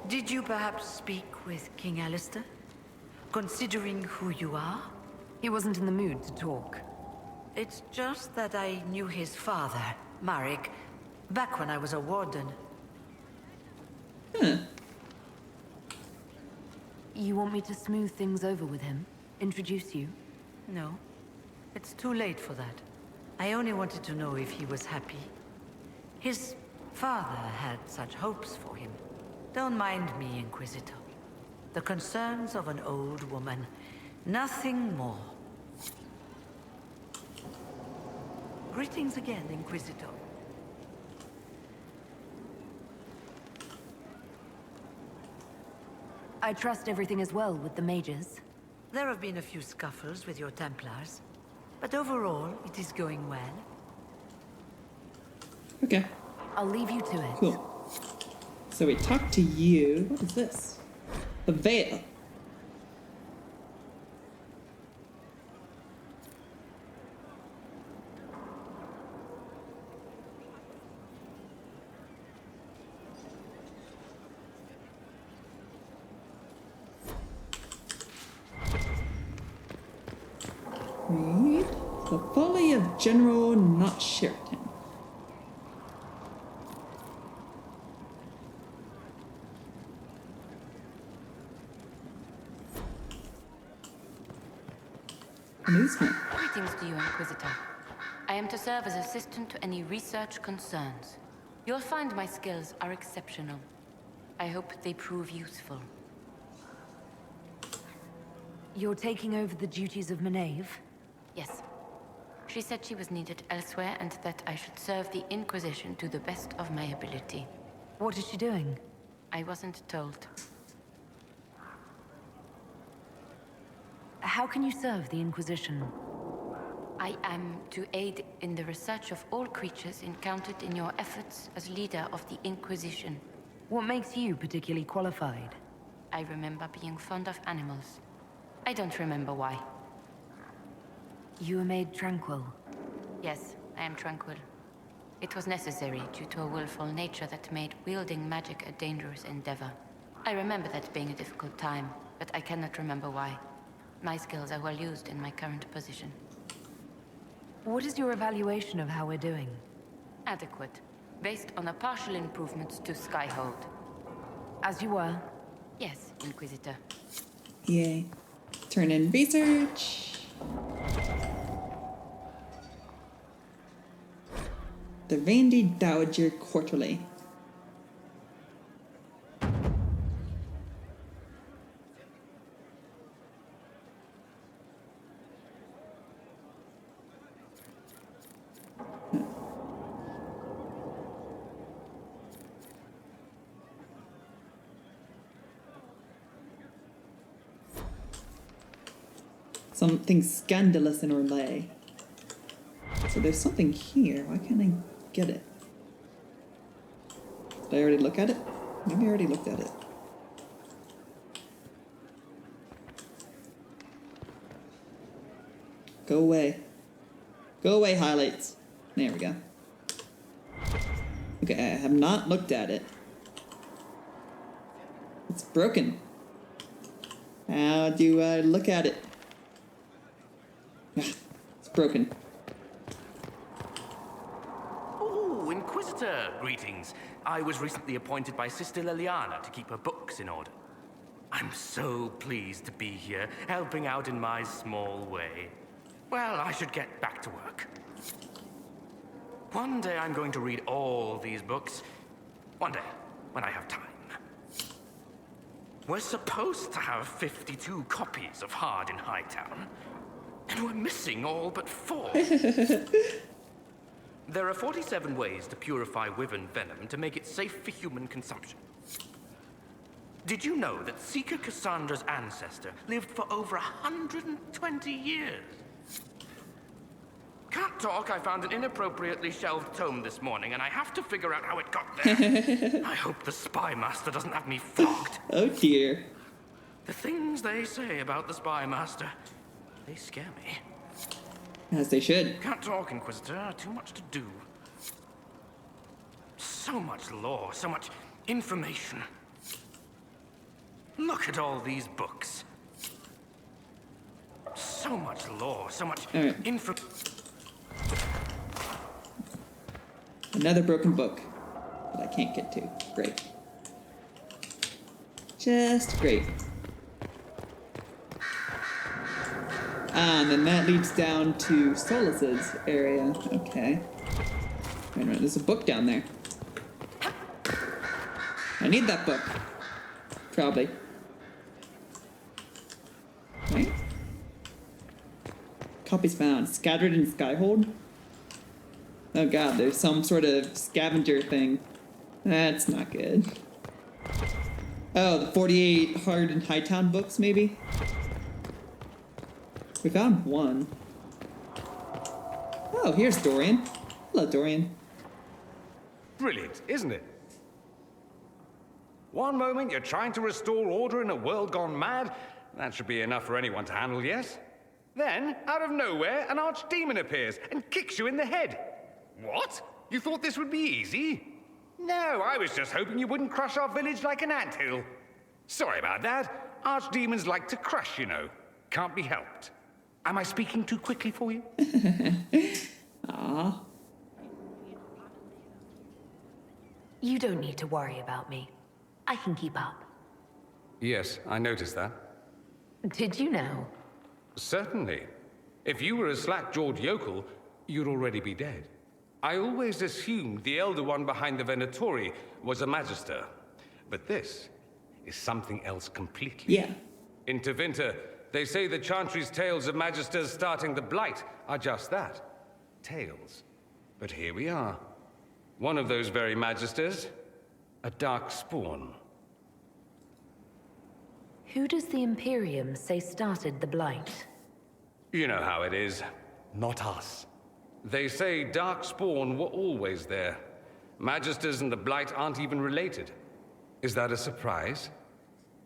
Speaker 16: did you perhaps speak with King Alistair? Considering who you are?
Speaker 3: He wasn't in the mood to talk.
Speaker 16: It's just that I knew his father, Marek, back when I was a warden.
Speaker 3: You want me to smooth things over with him? Introduce you?
Speaker 16: No. It's too late for that. I only wanted to know if he was happy. His father had such hopes for him. Don't mind me, Inquisitor. The concerns of an old woman. Nothing more. Greetings again, Inquisitor.
Speaker 3: I trust everything is well with the mages.
Speaker 16: There have been a few scuffles with your Templars, but overall, it is going well.
Speaker 1: Okay.
Speaker 3: I'll leave you to it.
Speaker 1: Cool. So we talked to you. What is this? The veil. The folly of General Not Sheraton. Amusement.
Speaker 8: Greetings to you, Inquisitor. I am to serve as assistant to any research concerns. You'll find my skills are exceptional. I hope they prove useful.
Speaker 3: You're taking over the duties of Maeve?
Speaker 8: Yes. She said she was needed elsewhere and that I should serve the Inquisition to the best of my ability.
Speaker 3: What is she doing?
Speaker 8: I wasn't told.
Speaker 3: How can you serve the Inquisition?
Speaker 8: I am to aid in the research of all creatures encountered in your efforts as leader of the Inquisition.
Speaker 3: What makes you particularly qualified?
Speaker 8: I remember being fond of animals. I don't remember why.
Speaker 3: You were made tranquil.
Speaker 8: Yes, I am tranquil. It was necessary due to a willful nature that made wielding magic a dangerous endeavor. I remember that being a difficult time, but I cannot remember why. My skills are well used in my current position.
Speaker 3: What is your evaluation of how we're doing?
Speaker 8: Adequate, based on the partial improvements to Skyhold.
Speaker 3: As you were?
Speaker 8: Yes, Inquisitor.
Speaker 1: Yay. Turn in research. The Vandy Dowager Quarterly. Something scandalous in Orlais. So there's something here. Why can't I get it? Did I already look at it? Maybe I already looked at it. Go away. Go away, highlights. There we go. Okay, I have not looked at it. It's broken. How do I look at it? It's broken.
Speaker 17: Oh, Inquisitor, greetings. I was recently appointed by Sister Liliana to keep her books in order. I'm so pleased to be here, helping out in my small way. Well, I should get back to work. One day I'm going to read all these books. One day, when I have time. We're supposed to have 52 copies of Hard in Hightown. And we're missing all but 4. There are 47 ways to purify wyvern venom to make it safe for human consumption. Did you know that Seeker Cassandra's ancestor lived for over 120 years? Can't talk, I found an inappropriately shelved tome this morning, and I have to figure out how it got there. I hope the spy master doesn't have me flogged.
Speaker 1: Oh dear.
Speaker 17: The things they say about the spy master, they scare me.
Speaker 1: As they should.
Speaker 17: Can't talk, Inquisitor. Too much to do. So much lore, so much information. Look at all these books. So much lore, so much info.
Speaker 1: Another broken book that I can't get to. Great. Just great. And then that leads down to Solus's area. Okay. Wait a minute, there's a book down there. I need that book. Probably. Right? Copies found. Scattered in Skyhold? Oh god, there's some sort of scavenger thing. That's not good. Oh, the 48 Hard and Hightown books, maybe? We found one. Oh, here's Dorian. Hello, Dorian.
Speaker 10: Brilliant, isn't it? One moment you're trying to restore order in a world gone mad. That should be enough for anyone to handle, yes? Then, out of nowhere, an archdemon appears and kicks you in the head. What? You thought this would be easy? No, I was just hoping you wouldn't crush our village like an anthill. Sorry about that. Archdemons like to crush, you know. Can't be helped. Am I speaking too quickly for you?
Speaker 1: Aww.
Speaker 3: You don't need to worry about me. I can keep up.
Speaker 10: Yes, I noticed that.
Speaker 3: Did you know?
Speaker 10: Certainly. If you were a slack-jawed yokel, you'd already be dead. I always assumed the Elder One behind the Venatori was a Magister. But this is something else completely.
Speaker 1: Yeah.
Speaker 10: In Tevinter, they say the Chantry's tales of Magisters starting the Blight are just that. Tales. But here we are. One of those very Magisters. A dark spawn.
Speaker 3: Who does the Imperium say started the Blight?
Speaker 10: You know how it is. Not us. They say Darkspawn were always there. Magisters and the Blight aren't even related. Is that a surprise?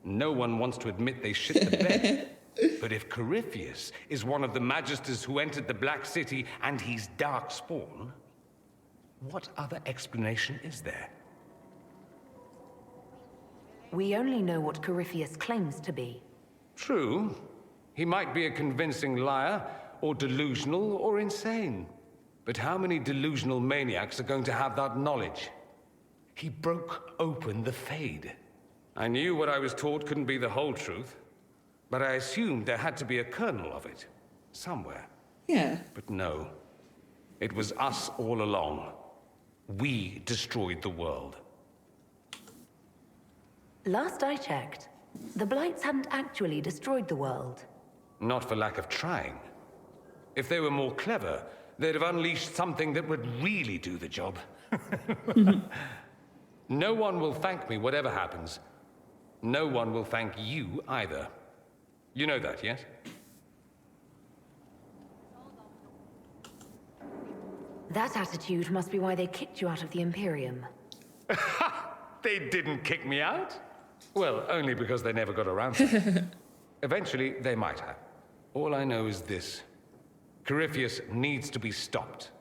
Speaker 10: No one wants to admit they shit the bed. But if Corypheus is one of the Magisters who entered the Black City and he's Darkspawn, what other explanation is there?
Speaker 3: We only know what Corypheus claims to be.
Speaker 10: True. He might be a convincing liar, or delusional, or insane. But how many delusional maniacs are going to have that knowledge? He broke open the Fade. I knew what I was taught couldn't be the whole truth, but I assumed there had to be a kernel of it, somewhere.
Speaker 1: Yeah.
Speaker 10: But no. It was us all along. We destroyed the world.
Speaker 3: Last I checked, the Blights hadn't actually destroyed the world.
Speaker 10: Not for lack of trying. If they were more clever, they'd have unleashed something that would really do the job. No one will thank me whatever happens. No one will thank you either. You know that, yes?
Speaker 3: That attitude must be why they kicked you out of the Imperium.
Speaker 10: They didn't kick me out? Well, only because they never got around to it. Eventually, they might have. All I know is this. Corypheus needs to be stopped.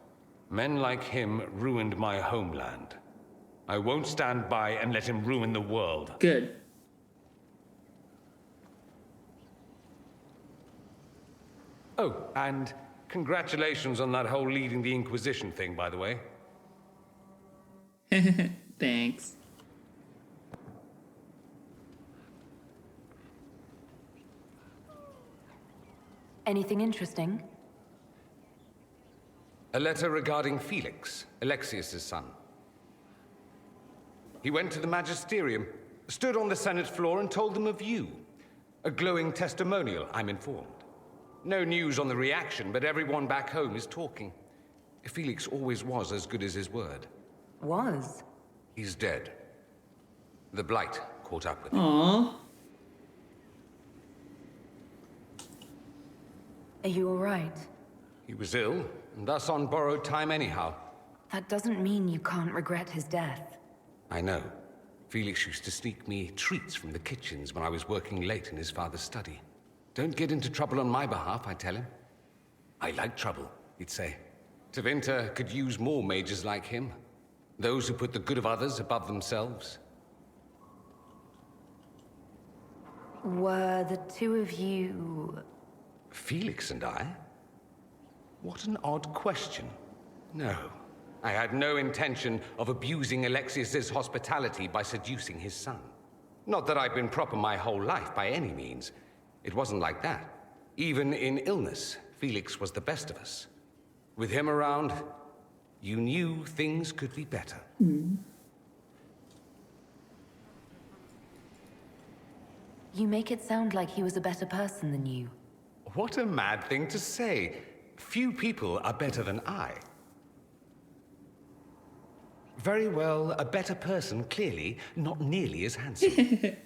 Speaker 10: Men like him ruined my homeland. I won't stand by and let him ruin the world.
Speaker 1: Good.
Speaker 10: Oh, and congratulations on that whole leading the Inquisition thing, by the way.
Speaker 1: Thanks.
Speaker 3: Anything interesting?
Speaker 10: A letter regarding Felix, Alexius's son. He went to the Magisterium, stood on the Senate floor and told them of you. A glowing testimonial, I'm informed. No news on the reaction, but everyone back home is talking. Felix always was as good as his word.
Speaker 3: Was?
Speaker 10: He's dead. The Blight caught up with him.
Speaker 1: Aww.
Speaker 3: Are you all right?
Speaker 10: He was ill, and thus on borrowed time anyhow.
Speaker 3: That doesn't mean you can't regret his death.
Speaker 10: I know. Felix used to sneak me treats from the kitchens when I was working late in his father's study. Don't get into trouble on my behalf, I tell him. I like trouble, he'd say. Tevinter could use more mages like him. Those who put the good of others above themselves.
Speaker 3: Were the two of you...
Speaker 10: Felix and I? What an odd question. No, I had no intention of abusing Alexius's hospitality by seducing his son. Not that I've been proper my whole life by any means. It wasn't like that. Even in illness, Felix was the best of us. With him around, you knew things could be better.
Speaker 1: Mm.
Speaker 3: You make it sound like he was a better person than you.
Speaker 10: What a mad thing to say. Few people are better than I. Very well, a better person, clearly, not nearly as handsome.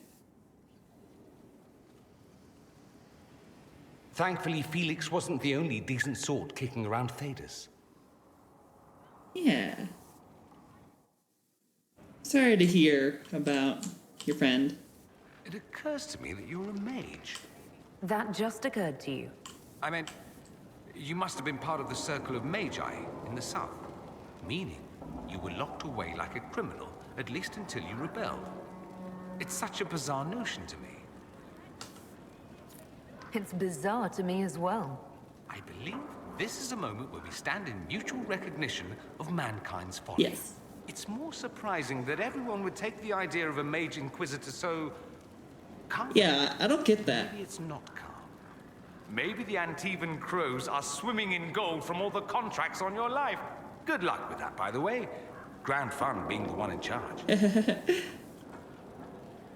Speaker 10: Thankfully, Felix wasn't the only decent sort kicking around Thedas.
Speaker 1: Yeah. Sorry to hear about your friend.
Speaker 10: It occurs to me that you're a mage.
Speaker 3: That just occurred to you.
Speaker 10: I meant, you must have been part of the Circle of Magi in the south. Meaning, you were locked away like a criminal, at least until you rebelled. It's such a bizarre notion to me.
Speaker 3: It's bizarre to me as well.
Speaker 10: I believe this is a moment where we stand in mutual recognition of mankind's folly.
Speaker 1: Yes.
Speaker 10: It's more surprising that everyone would take the idea of a mage inquisitor so calm.
Speaker 1: Yeah, I don't get that.
Speaker 10: Maybe it's not calm. Maybe the Antivan crows are swimming in gold from all the contracts on your life. Good luck with that, by the way. Grand fun being the one in charge.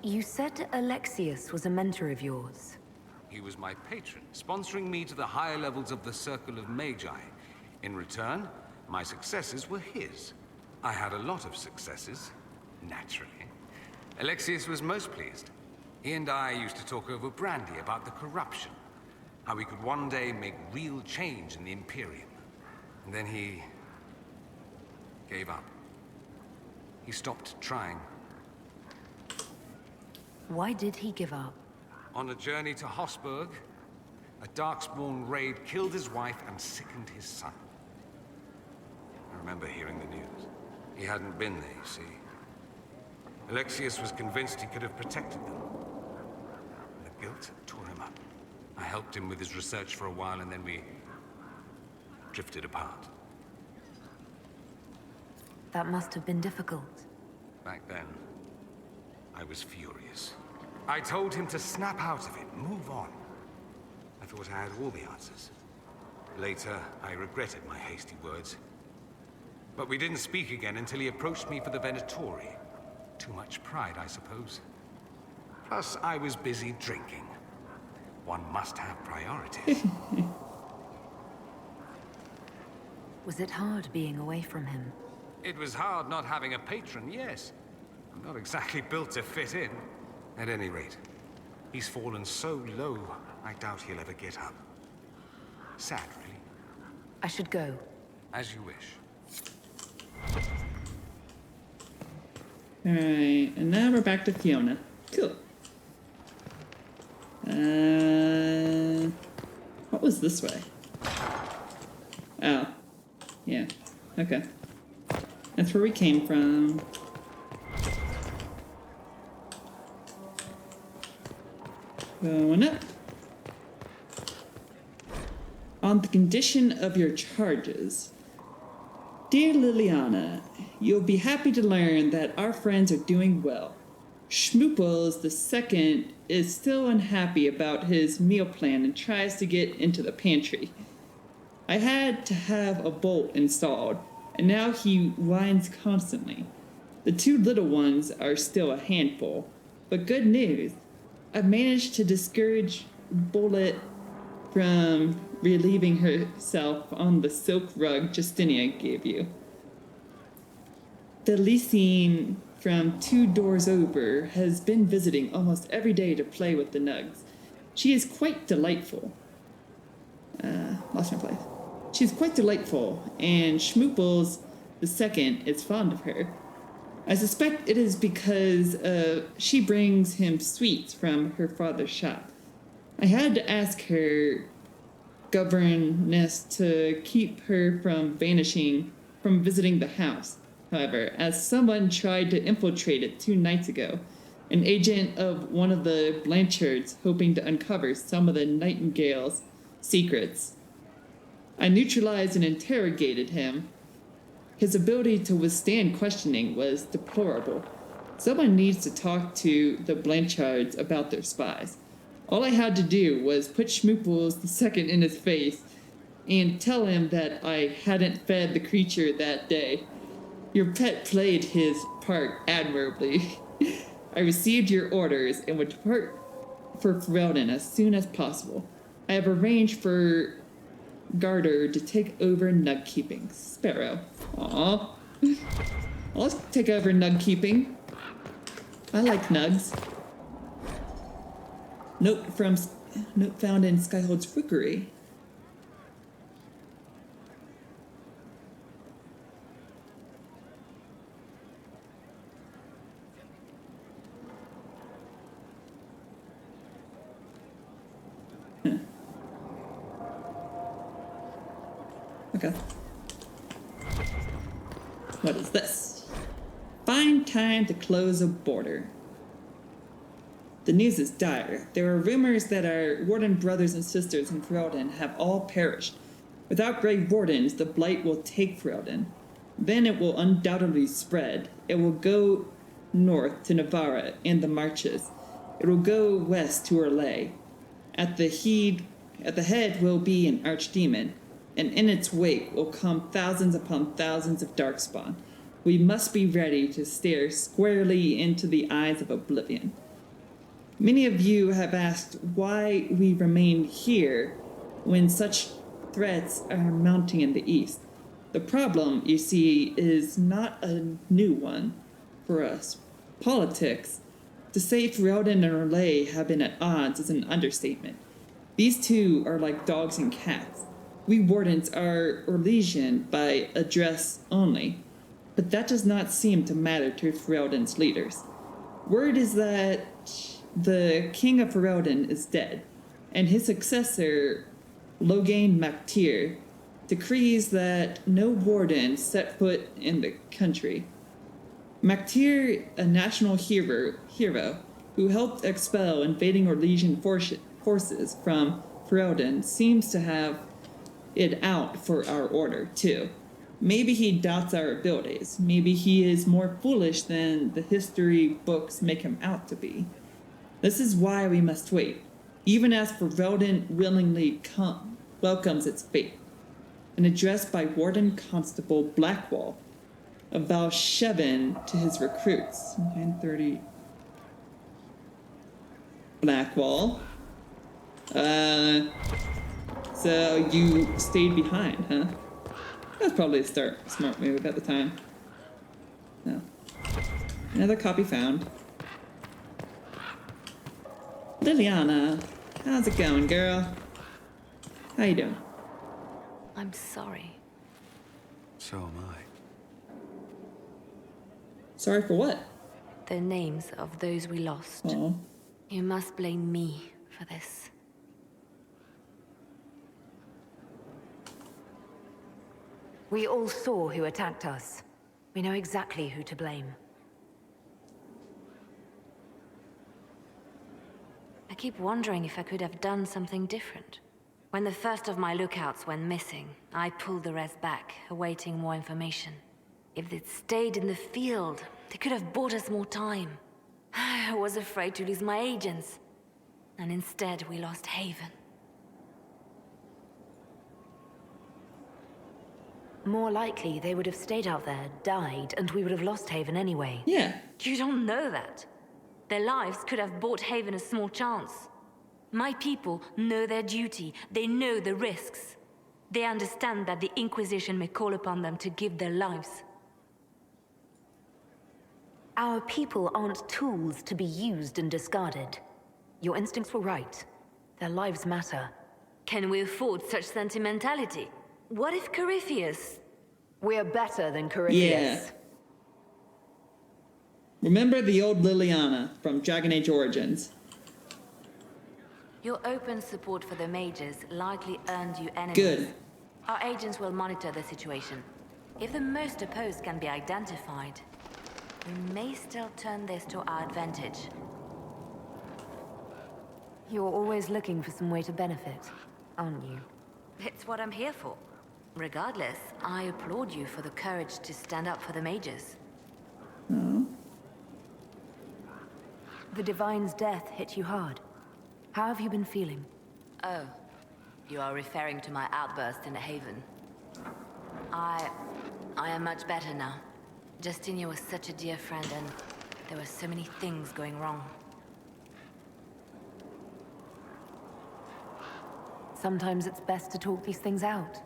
Speaker 3: You said Alexius was a mentor of yours.
Speaker 10: He was my patron, sponsoring me to the higher levels of the Circle of Magi. In return, my successes were his. I had a lot of successes, naturally. Alexius was most pleased. He and I used to talk over brandy about the corruption, how we could one day make real change in the Imperium. And then he gave up. He stopped trying.
Speaker 3: Why did he give up?
Speaker 10: On a journey to Hossberg, a Darkspawn raid killed his wife and sickened his son. I remember hearing the news. He hadn't been there, you see. Alexius was convinced he could have protected them. The guilt tore him up. I helped him with his research for a while, and then we drifted apart.
Speaker 3: That must have been difficult.
Speaker 10: Back then, I was furious. I told him to snap out of it, move on. I thought I had all the answers. Later, I regretted my hasty words. But we didn't speak again until he approached me for the Venatori. Too much pride, I suppose. Plus, I was busy drinking. One must have priorities.
Speaker 3: Was it hard being away from him?
Speaker 10: It was hard not having a patron, yes. I'm not exactly built to fit in. At any rate, he's fallen so low, I doubt he'll ever get up. Sad, really.
Speaker 3: I should go.
Speaker 10: As you wish.
Speaker 1: Alright, and now we're back to Fiona. Cool. What was this way? Oh. Yeah. Okay. That's where we came from. Going up. On the condition of your charges. Dear Liliana, you'll be happy to learn that our friends are doing well. Schmooples II is still unhappy about his meal plan and tries to get into the pantry. I had to have a bolt installed, and now he whines constantly. The two little ones are still a handful, but good news. I've managed to discourage Bullet from relieving herself on the silk rug Justinia gave you. The Lysine from 2 doors over has been visiting almost every day to play with the nugs. She is quite delightful. Lost my place. She's quite delightful, and Schmooples II is fond of her. I suspect it is because she brings him sweets from her father's shop. I had to ask her governess to keep her from visiting the house. However, as someone tried to infiltrate it 2 nights ago, an agent of one of the Blanchards hoping to uncover some of the Nightingale's secrets. I neutralized and interrogated him. His ability to withstand questioning was deplorable. Someone needs to talk to the Blanchards about their spies. All I had to do was put Schmooples II in his face and tell him that I hadn't fed the creature that day. Your pet played his part admirably. I received your orders and would depart for Ferelden as soon as possible. I have arranged for Garter to take over nug keeping. Sparrow. Aww. I'll take over nug keeping. I like nugs. Note found in Skyhold's Rookery. Okay. What is this? Find time to close a border. The news is dire. There are rumors that our Warden brothers and sisters in Ferelden have all perished. Without Grey Wardens, the Blight will take Ferelden. Then it will undoubtedly spread. It will go north to Navarra and the Marches. It will go west to Orlais. At the head will be an archdemon, and in its wake will come thousands upon thousands of darkspawn. We must be ready to stare squarely into the eyes of oblivion. Many of you have asked why we remain here when such threats are mounting in the east. The problem, you see, is not a new one for us. Politics. To say Ferelden and Orlais have been at odds is an understatement. These two are like dogs and cats. We Wardens are Orlesian by address only, but that does not seem to matter to Ferelden's leaders. Word is that the King of Ferelden is dead, and his successor, Logain Mactyr, decrees that no Warden set foot in the country. Mactyr, a national hero who helped expel invading Orlesian forces from Ferelden, seems to have it out for our order, too. Maybe he doubts our abilities. Maybe he is more foolish than the history books make him out to be. This is why we must wait, even as Ferelden willingly welcomes its fate. An address by Warden Constable Blackwall of Valshevin to his recruits. 9:30. Blackwall. So you stayed behind, huh? That's probably a smart move at the time. No. Another copy found. Liliana, how's it going, girl? How you doing?
Speaker 3: I'm sorry.
Speaker 18: So am I.
Speaker 1: Sorry for what?
Speaker 3: The names of those we lost.
Speaker 1: Oh.
Speaker 3: You must blame me for this. We all saw who attacked us. We know exactly who to blame. I keep wondering if I could have done something different. When the first of my lookouts went missing, I pulled the rest back, awaiting more information. If they'd stayed in the field, they could have bought us more time. I was afraid to lose my agents. And instead, we lost Haven. More likely, they would have stayed out there, died, and we would have lost Haven anyway.
Speaker 1: Yeah.
Speaker 3: You don't know that. Their lives could have bought Haven a small chance. My people know their duty. They know the risks. They understand that the Inquisition may call upon them to give their lives. Our people aren't tools to be used and discarded. Your instincts were right. Their lives matter. Can we afford such sentimentality? What if Corypheus? We're better than Corypheus.
Speaker 1: Yeah. Remember the old Liliana from Dragon Age Origins.
Speaker 3: Your open support for the mages likely earned you enemies.
Speaker 1: Good.
Speaker 3: Our agents will monitor the situation. If the most opposed can be identified, we may still turn this to our advantage. You're always looking for some way to benefit, aren't you? It's what I'm here for. Regardless, I applaud you for the courage to stand up for the mages.
Speaker 1: Oh.
Speaker 3: The Divine's death hit you hard. How have you been feeling? Oh, you are referring to my outburst in Haven. I am much better now. Justinia was such a dear friend, and there were so many things going wrong. Sometimes it's best to talk these things out.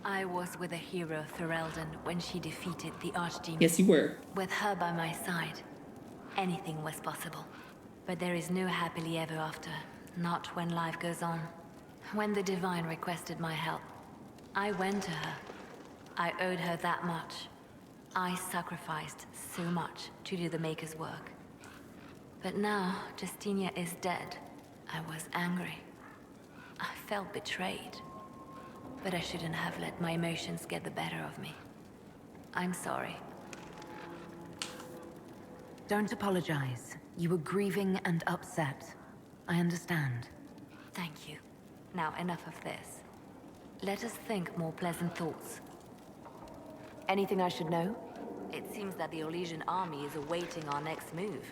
Speaker 3: I was with a hero, Ferelden, when she defeated the Archdemon.
Speaker 1: Yes, you were.
Speaker 3: With her by my side, anything was possible. But there is no happily ever after, not when life goes on. When the Divine requested my help, I went to her. I owed her that much. I sacrificed so much to do the Maker's work. But now, Justinia is dead. I was angry. I felt betrayed. But I shouldn't have let my emotions get the better of me. I'm sorry. Don't apologize. You were grieving and upset. I understand. Thank you. Now, enough of this. Let us think more pleasant thoughts. Anything I should know? It seems that the Orlesian army is awaiting our next move.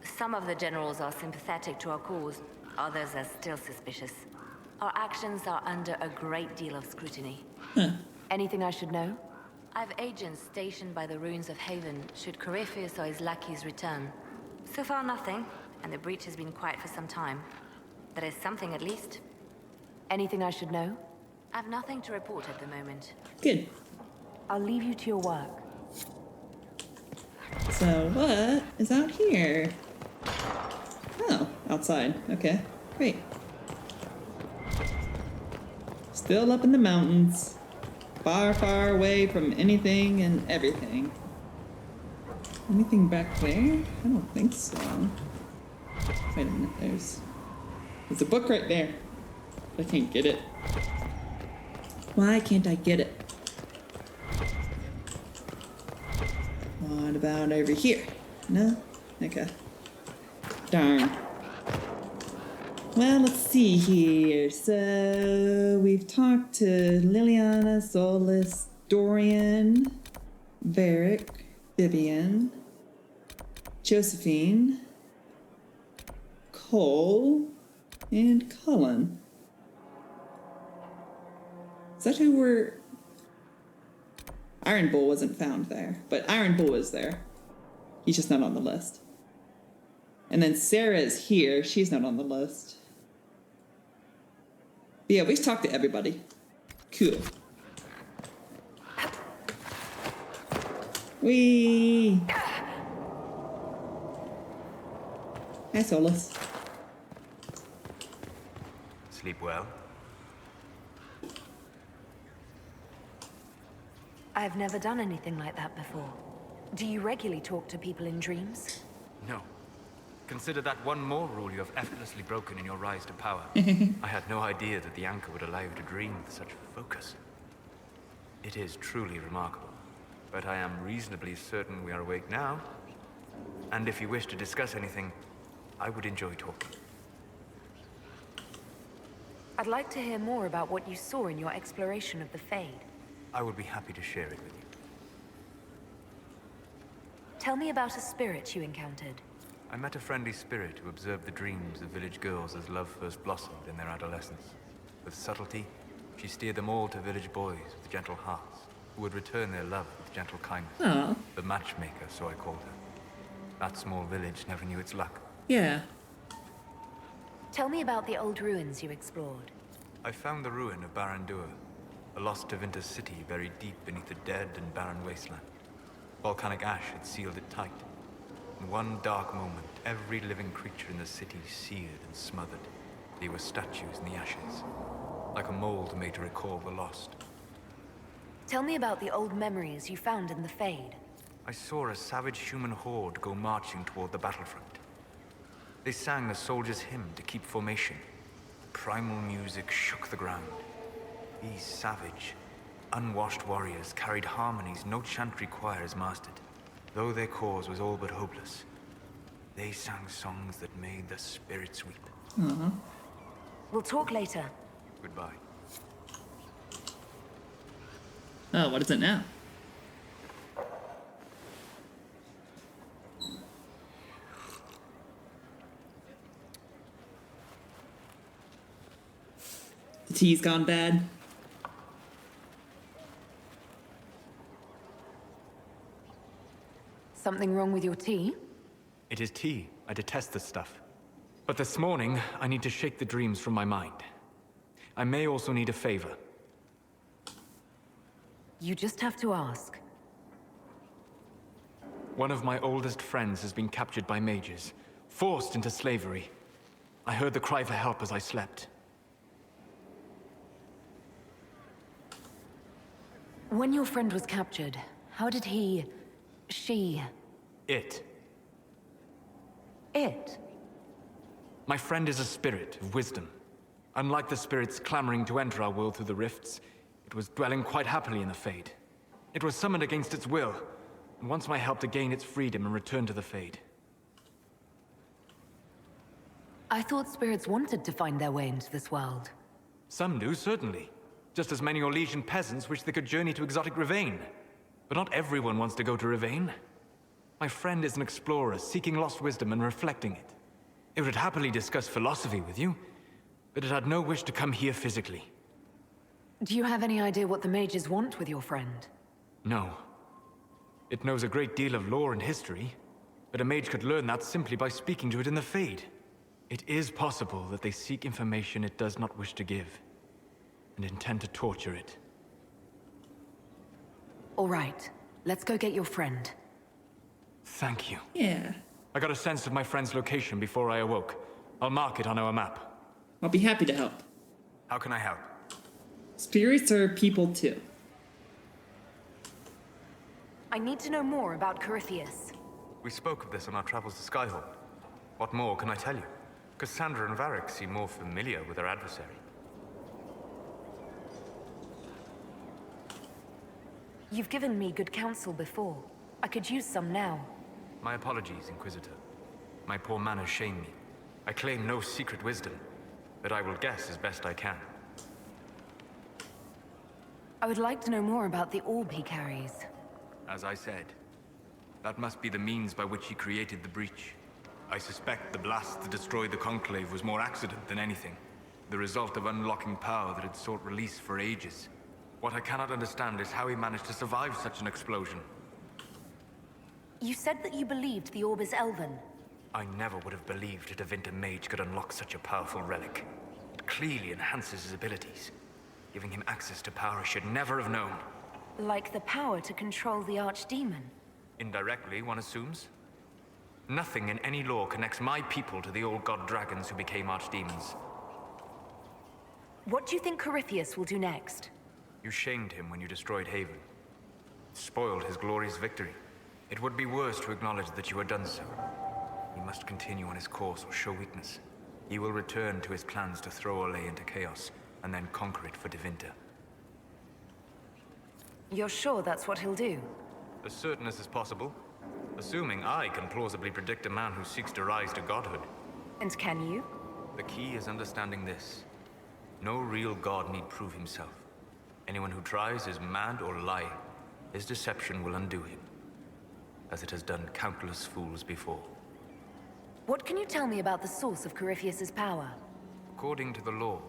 Speaker 3: Some of the generals are sympathetic to our cause, others are still suspicious. Our actions are under a great deal of scrutiny. Anything I should know? I've agents stationed by the ruins of Haven should Corypheus or his lackeys return. So far nothing, and the breach has been quiet for some time. There is something at least. Anything I should know? I've nothing to report at the moment.
Speaker 1: Good.
Speaker 3: I'll leave you to your work.
Speaker 1: So what is out here? Oh, outside. Okay, great. Still up in the mountains. Far, far away from anything and everything. Anything back there? I don't think so. Wait a minute, there's a book right there. I can't get it. Why can't I get it? What about over here? No? Okay. Darn. Well, let's see here. So, we've talked to Liliana, Solus, Dorian, Varric, Vivian, Josephine, Cole, and Cullen. Is that who we're... Iron Bull wasn't found there, but Iron Bull is there. He's just not on the list. And then Sarah is here. She's not on the list. But yeah, we've talked to everybody. Cool. Whee! Hi, Solus.
Speaker 9: Sleep well?
Speaker 3: I've never done anything like that before. Do you regularly talk to people in dreams?
Speaker 12: No. Consider that one more rule you have effortlessly broken in your rise to power. I had no idea that the anchor would allow you to dream with such focus. It is truly remarkable. But I am reasonably certain we are awake now. And if you wish to discuss anything, I would enjoy talking.
Speaker 3: I'd like to hear more about what you saw in your exploration of the Fade.
Speaker 12: I would be happy to share it with you.
Speaker 3: Tell me about a spirit you encountered.
Speaker 12: I met a friendly spirit who observed the dreams of village girls as love first blossomed in their adolescence. With subtlety, she steered them all to village boys with gentle hearts, who would return their love with gentle kindness.
Speaker 1: Aww.
Speaker 12: The matchmaker, so I called her. That small village never knew its luck.
Speaker 1: Yeah.
Speaker 3: Tell me about the old ruins you explored.
Speaker 12: I found the ruin of Barandur, a lost Tevinter city buried deep beneath a dead and barren wasteland. Volcanic ash had sealed it tight. In one dark moment, every living creature in the city seared and smothered. They were statues in the ashes, like a mold made to recall the lost.
Speaker 3: Tell me about the old memories you found in the Fade.
Speaker 12: I saw a savage human horde go marching toward the battlefront. They sang a soldier's hymn to keep formation. Primal music shook the ground. These savage, unwashed warriors carried harmonies no chantry choir has mastered. Though their cause was all but hopeless, they sang songs that made the spirits weep.
Speaker 1: Aww.
Speaker 3: We'll talk later.
Speaker 12: Goodbye.
Speaker 1: Oh, what is it now? The tea's gone bad.
Speaker 3: Something wrong with your tea?
Speaker 12: It is tea. I detest this stuff. But this morning, I need to shake the dreams from my mind. I may also need a favor.
Speaker 3: You just have to ask.
Speaker 12: One of my oldest friends has been captured by mages, forced into slavery. I heard the cry for help as I slept.
Speaker 3: When your friend was captured, how did she...
Speaker 12: It.
Speaker 3: It?
Speaker 12: My friend is a spirit of wisdom. Unlike the spirits clamoring to enter our world through the rifts, it was dwelling quite happily in the Fade. It was summoned against its will, and wants my help to gain its freedom and return to the Fade.
Speaker 7: I thought spirits wanted to find their way into this world.
Speaker 12: Some do, certainly. Just as many Orlesian peasants wish they could journey to exotic Rivain. But not everyone wants to go to Rivain. My friend is an explorer, seeking lost wisdom and reflecting it. It would happily discuss philosophy with you, but it had no wish to come here physically.
Speaker 7: Do you have any idea what the mages want with your friend?
Speaker 12: No. It knows a great deal of lore and history, but a mage could learn that simply by speaking to it in the Fade. It is possible that they seek information it does not wish to give, and intend to torture it.
Speaker 7: All right, let's go get your friend.
Speaker 12: Thank you.
Speaker 1: Yeah.
Speaker 12: I got a sense of my friend's location before I awoke. I'll mark it on our map.
Speaker 1: I'll be happy to help.
Speaker 12: How can I help?
Speaker 1: Spirits are people too.
Speaker 7: I need to know more about Corypheus.
Speaker 12: We spoke of this on our travels to Skyhold. What more can I tell you? Cassandra and Varric seem more familiar with their adversary.
Speaker 7: You've given me good counsel before. I could use some now.
Speaker 12: My apologies, Inquisitor. My poor manners shame me. I claim no secret wisdom, but I will guess as best I can.
Speaker 7: I would like to know more about the orb he carries.
Speaker 12: As I said, that must be the means by which he created the breach. I suspect the blast that destroyed the Conclave was more accident than anything. The result of unlocking power that had sought release for ages. What I cannot understand is how he managed to survive such an explosion.
Speaker 7: You said that you believed the orb is elven.
Speaker 12: I never would have believed a Devinter mage could unlock such a powerful relic. It clearly enhances his abilities, giving him access to power I should never have known.
Speaker 7: Like the power to control the Archdemon.
Speaker 12: Indirectly, one assumes. Nothing in any lore connects my people to the old god dragons who became archdemons.
Speaker 7: What do you think Corypheus will do next?
Speaker 12: You shamed him when you destroyed Haven. Spoiled his glorious victory. It would be worse to acknowledge that you had done so. He must continue on his course or show weakness. He will return to his plans to throw Orlais into chaos, and then conquer it for Devinter.
Speaker 7: You're sure that's what he'll do?
Speaker 12: As certain as is possible. Assuming I can plausibly predict a man who seeks to rise to godhood.
Speaker 7: And can you?
Speaker 12: The key is understanding this. No real god need prove himself. Anyone who tries is mad or lying. His deception will undo him, as it has done countless fools before.
Speaker 7: What can you tell me about the source of Corypheus's power?
Speaker 12: According to the law,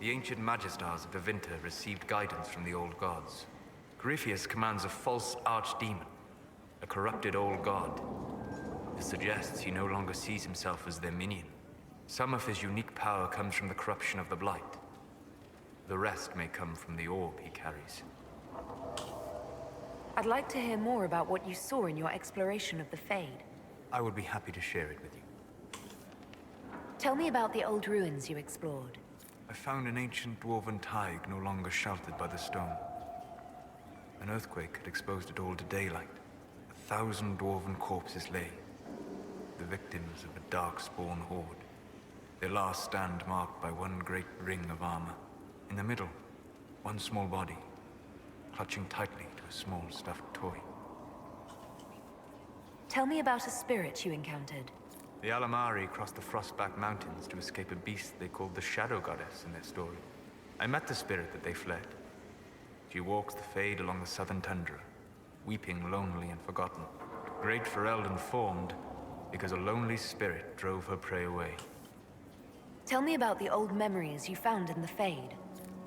Speaker 12: the ancient Magistars of Devinter received guidance from the old gods. Corypheus commands a false archdemon, a corrupted old god. This suggests he no longer sees himself as their minion. Some of his unique power comes from the corruption of the Blight. The rest may come from the orb he carries.
Speaker 7: I'd like to hear more about what you saw in your exploration of the Fade.
Speaker 12: I would be happy to share it with you.
Speaker 7: Tell me about the old ruins you explored.
Speaker 12: I found an ancient dwarven thaig no longer sheltered by the stone. An earthquake had exposed it all to daylight. 1,000 dwarven corpses lay, the victims of a dark-spawn horde. Their last stand marked by one great ring of armor. In the middle, one small body, clutching tightly to a small stuffed toy.
Speaker 7: Tell me about a spirit you encountered.
Speaker 12: The Alamari crossed the Frostback Mountains to escape a beast they called the Shadow Goddess in their story. I met the spirit that they fled. She walks the Fade along the southern tundra, weeping lonely and forgotten. Great Fereld informed, because a lonely spirit drove her prey away.
Speaker 7: Tell me about the old memories you found in the Fade.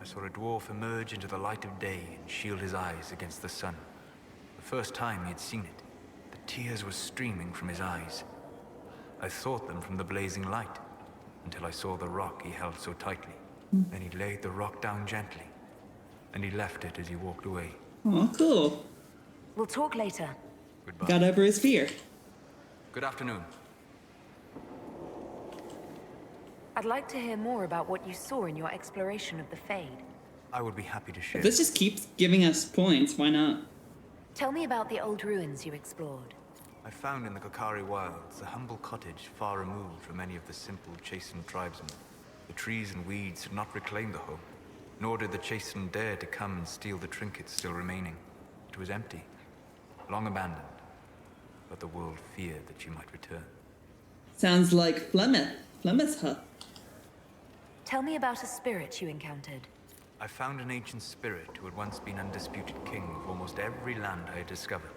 Speaker 12: I saw a dwarf emerge into the light of day and shield his eyes against the sun. The first time he had seen it, the tears were streaming from his eyes. I thought them from the blazing light, until I saw the rock he held so tightly. Then he laid the rock down gently, and he left it as he walked away.
Speaker 1: Oh, cool.
Speaker 7: We'll talk later.
Speaker 12: Goodbye.
Speaker 1: Got over his fear.
Speaker 12: Good afternoon.
Speaker 7: I'd like to hear more about what you saw in your exploration of the Fade.
Speaker 12: I would be happy to share.
Speaker 1: If this just keeps giving us points, why not?
Speaker 7: Tell me about the old ruins you explored.
Speaker 12: I found in the Kokari wilds a humble cottage far removed from any of the simple, chastened tribesmen. The trees and weeds had not reclaimed the home, nor did the chastened dare to come and steal the trinkets still remaining. It was empty, long abandoned, but the world feared that you might return.
Speaker 1: Sounds like Flemeth. Plymouth, huh?
Speaker 3: Tell me about a spirit you encountered.
Speaker 12: I found an ancient spirit who had once been undisputed king of almost every land I had discovered.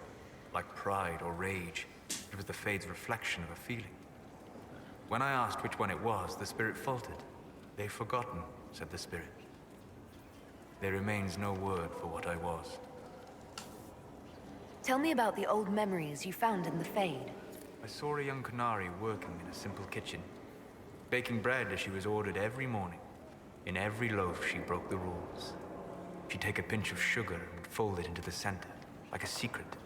Speaker 12: Like pride or rage, it was the Fade's reflection of a feeling. When I asked which one it was, the spirit faltered. "They've forgotten," said the spirit. "There remains no word for what I was."
Speaker 3: Tell me about the old memories you found in the Fade.
Speaker 12: I saw a young Canary working in a simple kitchen, baking bread as she was ordered every morning. In every loaf, she broke the rules. She'd take a pinch of sugar and fold it into the center, like a secret,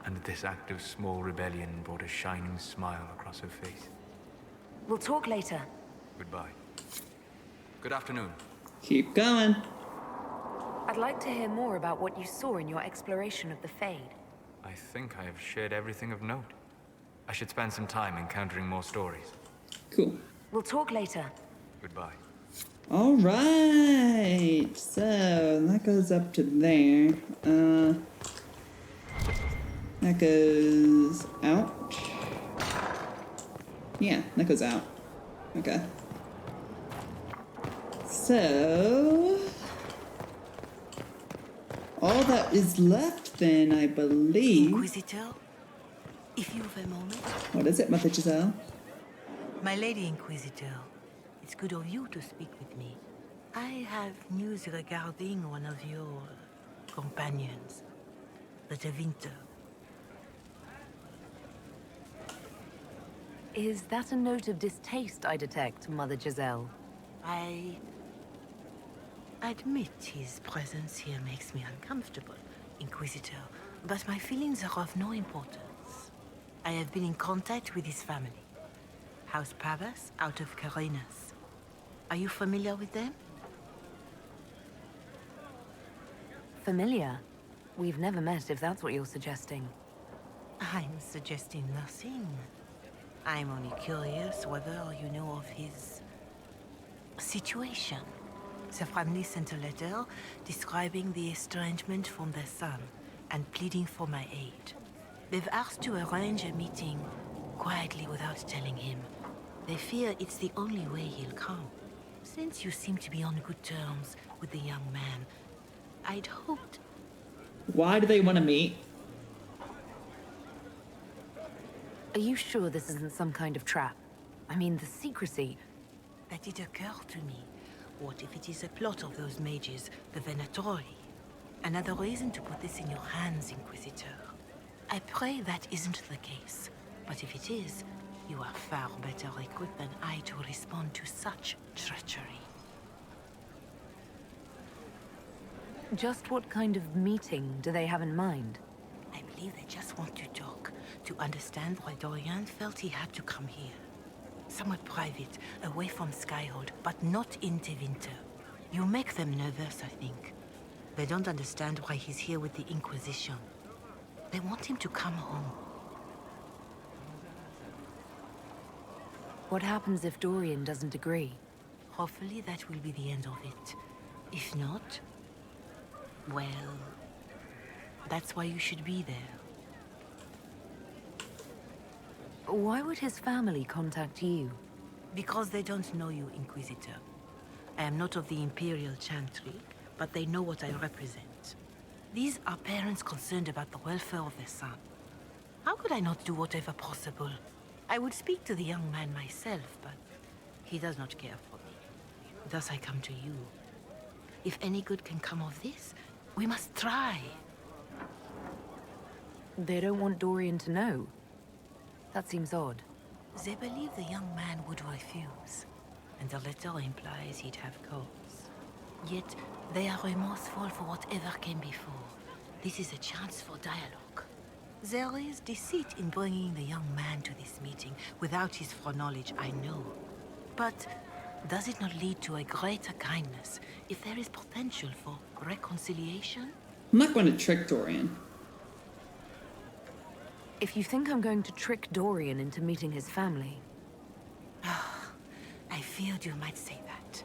Speaker 12: and this act of small rebellion brought a shining smile across her face.
Speaker 3: We'll talk later.
Speaker 12: Goodbye. Good afternoon.
Speaker 1: Keep going.
Speaker 3: I'd like to hear more about what you saw in your exploration of the Fade.
Speaker 12: I think I have shared everything of note. I should spend some time encountering more stories.
Speaker 1: Cool.
Speaker 3: We'll talk later.
Speaker 12: Goodbye.
Speaker 1: All right. So that goes up to there. That goes out. Yeah, that goes out. Okay. So all that is left then, I believe.
Speaker 19: Inquisitor, if you've a moment.
Speaker 1: What is it, Mother Giselle?
Speaker 19: My Lady Inquisitor, it's good of you to speak with me. I have news regarding one of your companions, the Tevinter.
Speaker 3: Is that a note of distaste I detect, Mother Giselle?
Speaker 19: I admit his presence here makes me uncomfortable, Inquisitor, but my feelings are of no importance. I have been in contact with his family. House Pavas out of Carenas. Are you familiar with them?
Speaker 3: Familiar? We've never met, if that's what you're suggesting.
Speaker 19: I'm suggesting nothing. I'm only curious whether you know of his situation. The family sent a letter describing the estrangement from their son and pleading for my aid. They've asked to arrange a meeting quietly without telling him. They fear it's the only way he'll come. Since you seem to be on good terms with the young man, I'd hoped...
Speaker 1: Why do they want to meet?
Speaker 3: Are you sure this isn't some kind of trap? I mean, the secrecy...
Speaker 19: That did occur to me. What if it is a plot of those mages, the Venatori? Another reason to put this in your hands, Inquisitor. I pray that isn't the case. But if it is, you are far better equipped than I to respond to such treachery.
Speaker 3: Just what kind of meeting do they have in mind?
Speaker 19: I believe they just want to talk, to understand why Dorian felt he had to come here. Somewhere private, away from Skyhold, but not in Tevinter. You make them nervous, I think. They don't understand why he's here with the Inquisition. They want him to come home.
Speaker 3: What happens if Dorian doesn't agree?
Speaker 19: Hopefully that will be the end of it. If not, well, that's why you should be there.
Speaker 3: Why would his family contact you?
Speaker 19: Because they don't know you, Inquisitor. I am not of the Imperial Chantry, but they know what I represent. These are parents concerned about the welfare of their son. How could I not do whatever possible? I would speak to the young man myself, but he does not care for me. Thus I come to you. If any good can come of this, we must try.
Speaker 3: They don't want Dorian to know. That seems odd.
Speaker 19: They believe the young man would refuse, and the letter implies he'd have cause. Yet, they are remorseful for whatever came before. This is a chance for dialogue. There is deceit in bringing the young man to this meeting without his foreknowledge, I know. But does it not lead to a greater kindness if there is potential for reconciliation?
Speaker 1: I'm not going to trick Dorian.
Speaker 3: If you think I'm going to trick Dorian into meeting his family...
Speaker 19: I feared you might say that.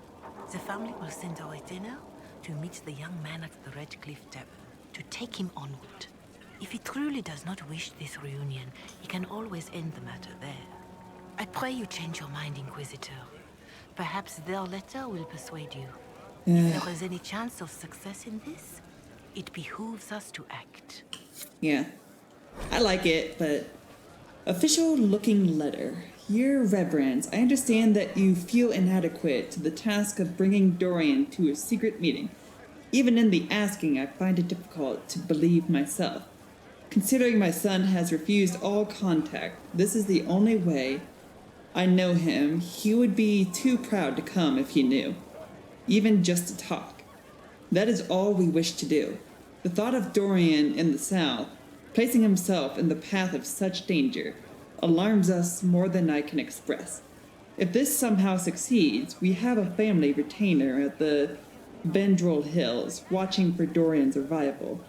Speaker 19: The family will send a retainer to meet the young man at the Red Cliff Tavern, to take him onward. If he truly does not wish this reunion, he can always end the matter there. I pray you change your mind, Inquisitor. Perhaps their letter will persuade you. If there is any chance of success in this, it behooves us to act.
Speaker 1: Yeah. I like it, but... Official-looking letter. Your Reverence, I understand that you feel inadequate to the task of bringing Dorian to a secret meeting. Even in the asking, I find it difficult to believe myself. Considering my son has refused all contact, this is the only way I know him. He would be too proud to come if he knew. Even just to talk. That is all we wish to do. The thought of Dorian in the south, placing himself in the path of such danger, alarms us more than I can express. If this somehow succeeds, we have a family retainer at the Vendrell Hills watching for Dorian's arrival.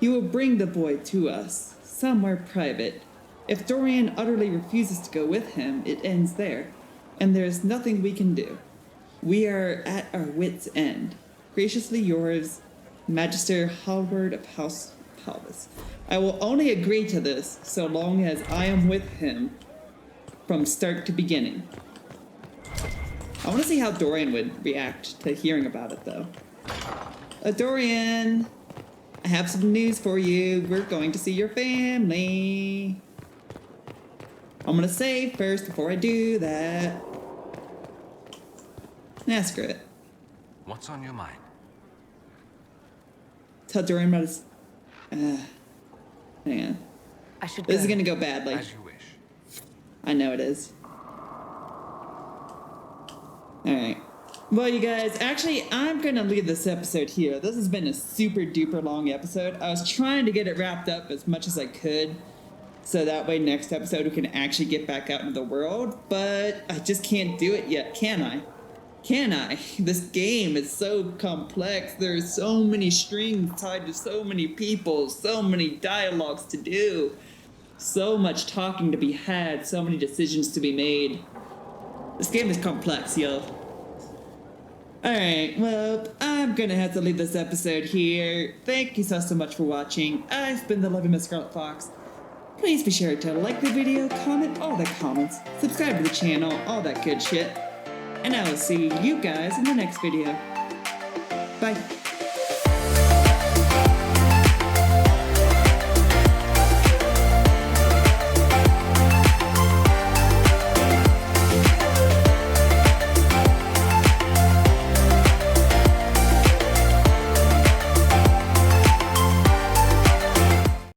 Speaker 1: He will bring the boy to us, somewhere private. If Dorian utterly refuses to go with him, it ends there, and there is nothing we can do. We are at our wits' end. Graciously yours, Magister Hallward of House Palvis. I will only agree to this so long as I am with him from start to beginning. I want to see how Dorian would react to hearing about it, though. Dorian, I have some news for you. We're going to see your family. I'm going to save first before I do that. Nah, screw it.
Speaker 18: What's on your mind?
Speaker 1: Tell Dorian about his... hang on. This is gonna go badly.
Speaker 18: As you wish.
Speaker 1: I know it is. Alright. Well, you guys, actually, I'm gonna leave this episode here. This has been a super duper long episode. I was trying to get it wrapped up as much as I could, so that way next episode we can actually get back out into the world, but I just can't do it yet, can I? Can I? This game is so complex. There's so many strings tied to so many people, so many dialogues to do, so much talking to be had, so many decisions to be made. This game is complex, yo. Alright, well, I'm gonna have to leave this episode here. Thank you so much for watching. I've been the loving Miss Scarlet Fox. Please be sure to like the video, comment all the comments, subscribe to the channel, all that good shit. And I will see you guys in the next video. Bye.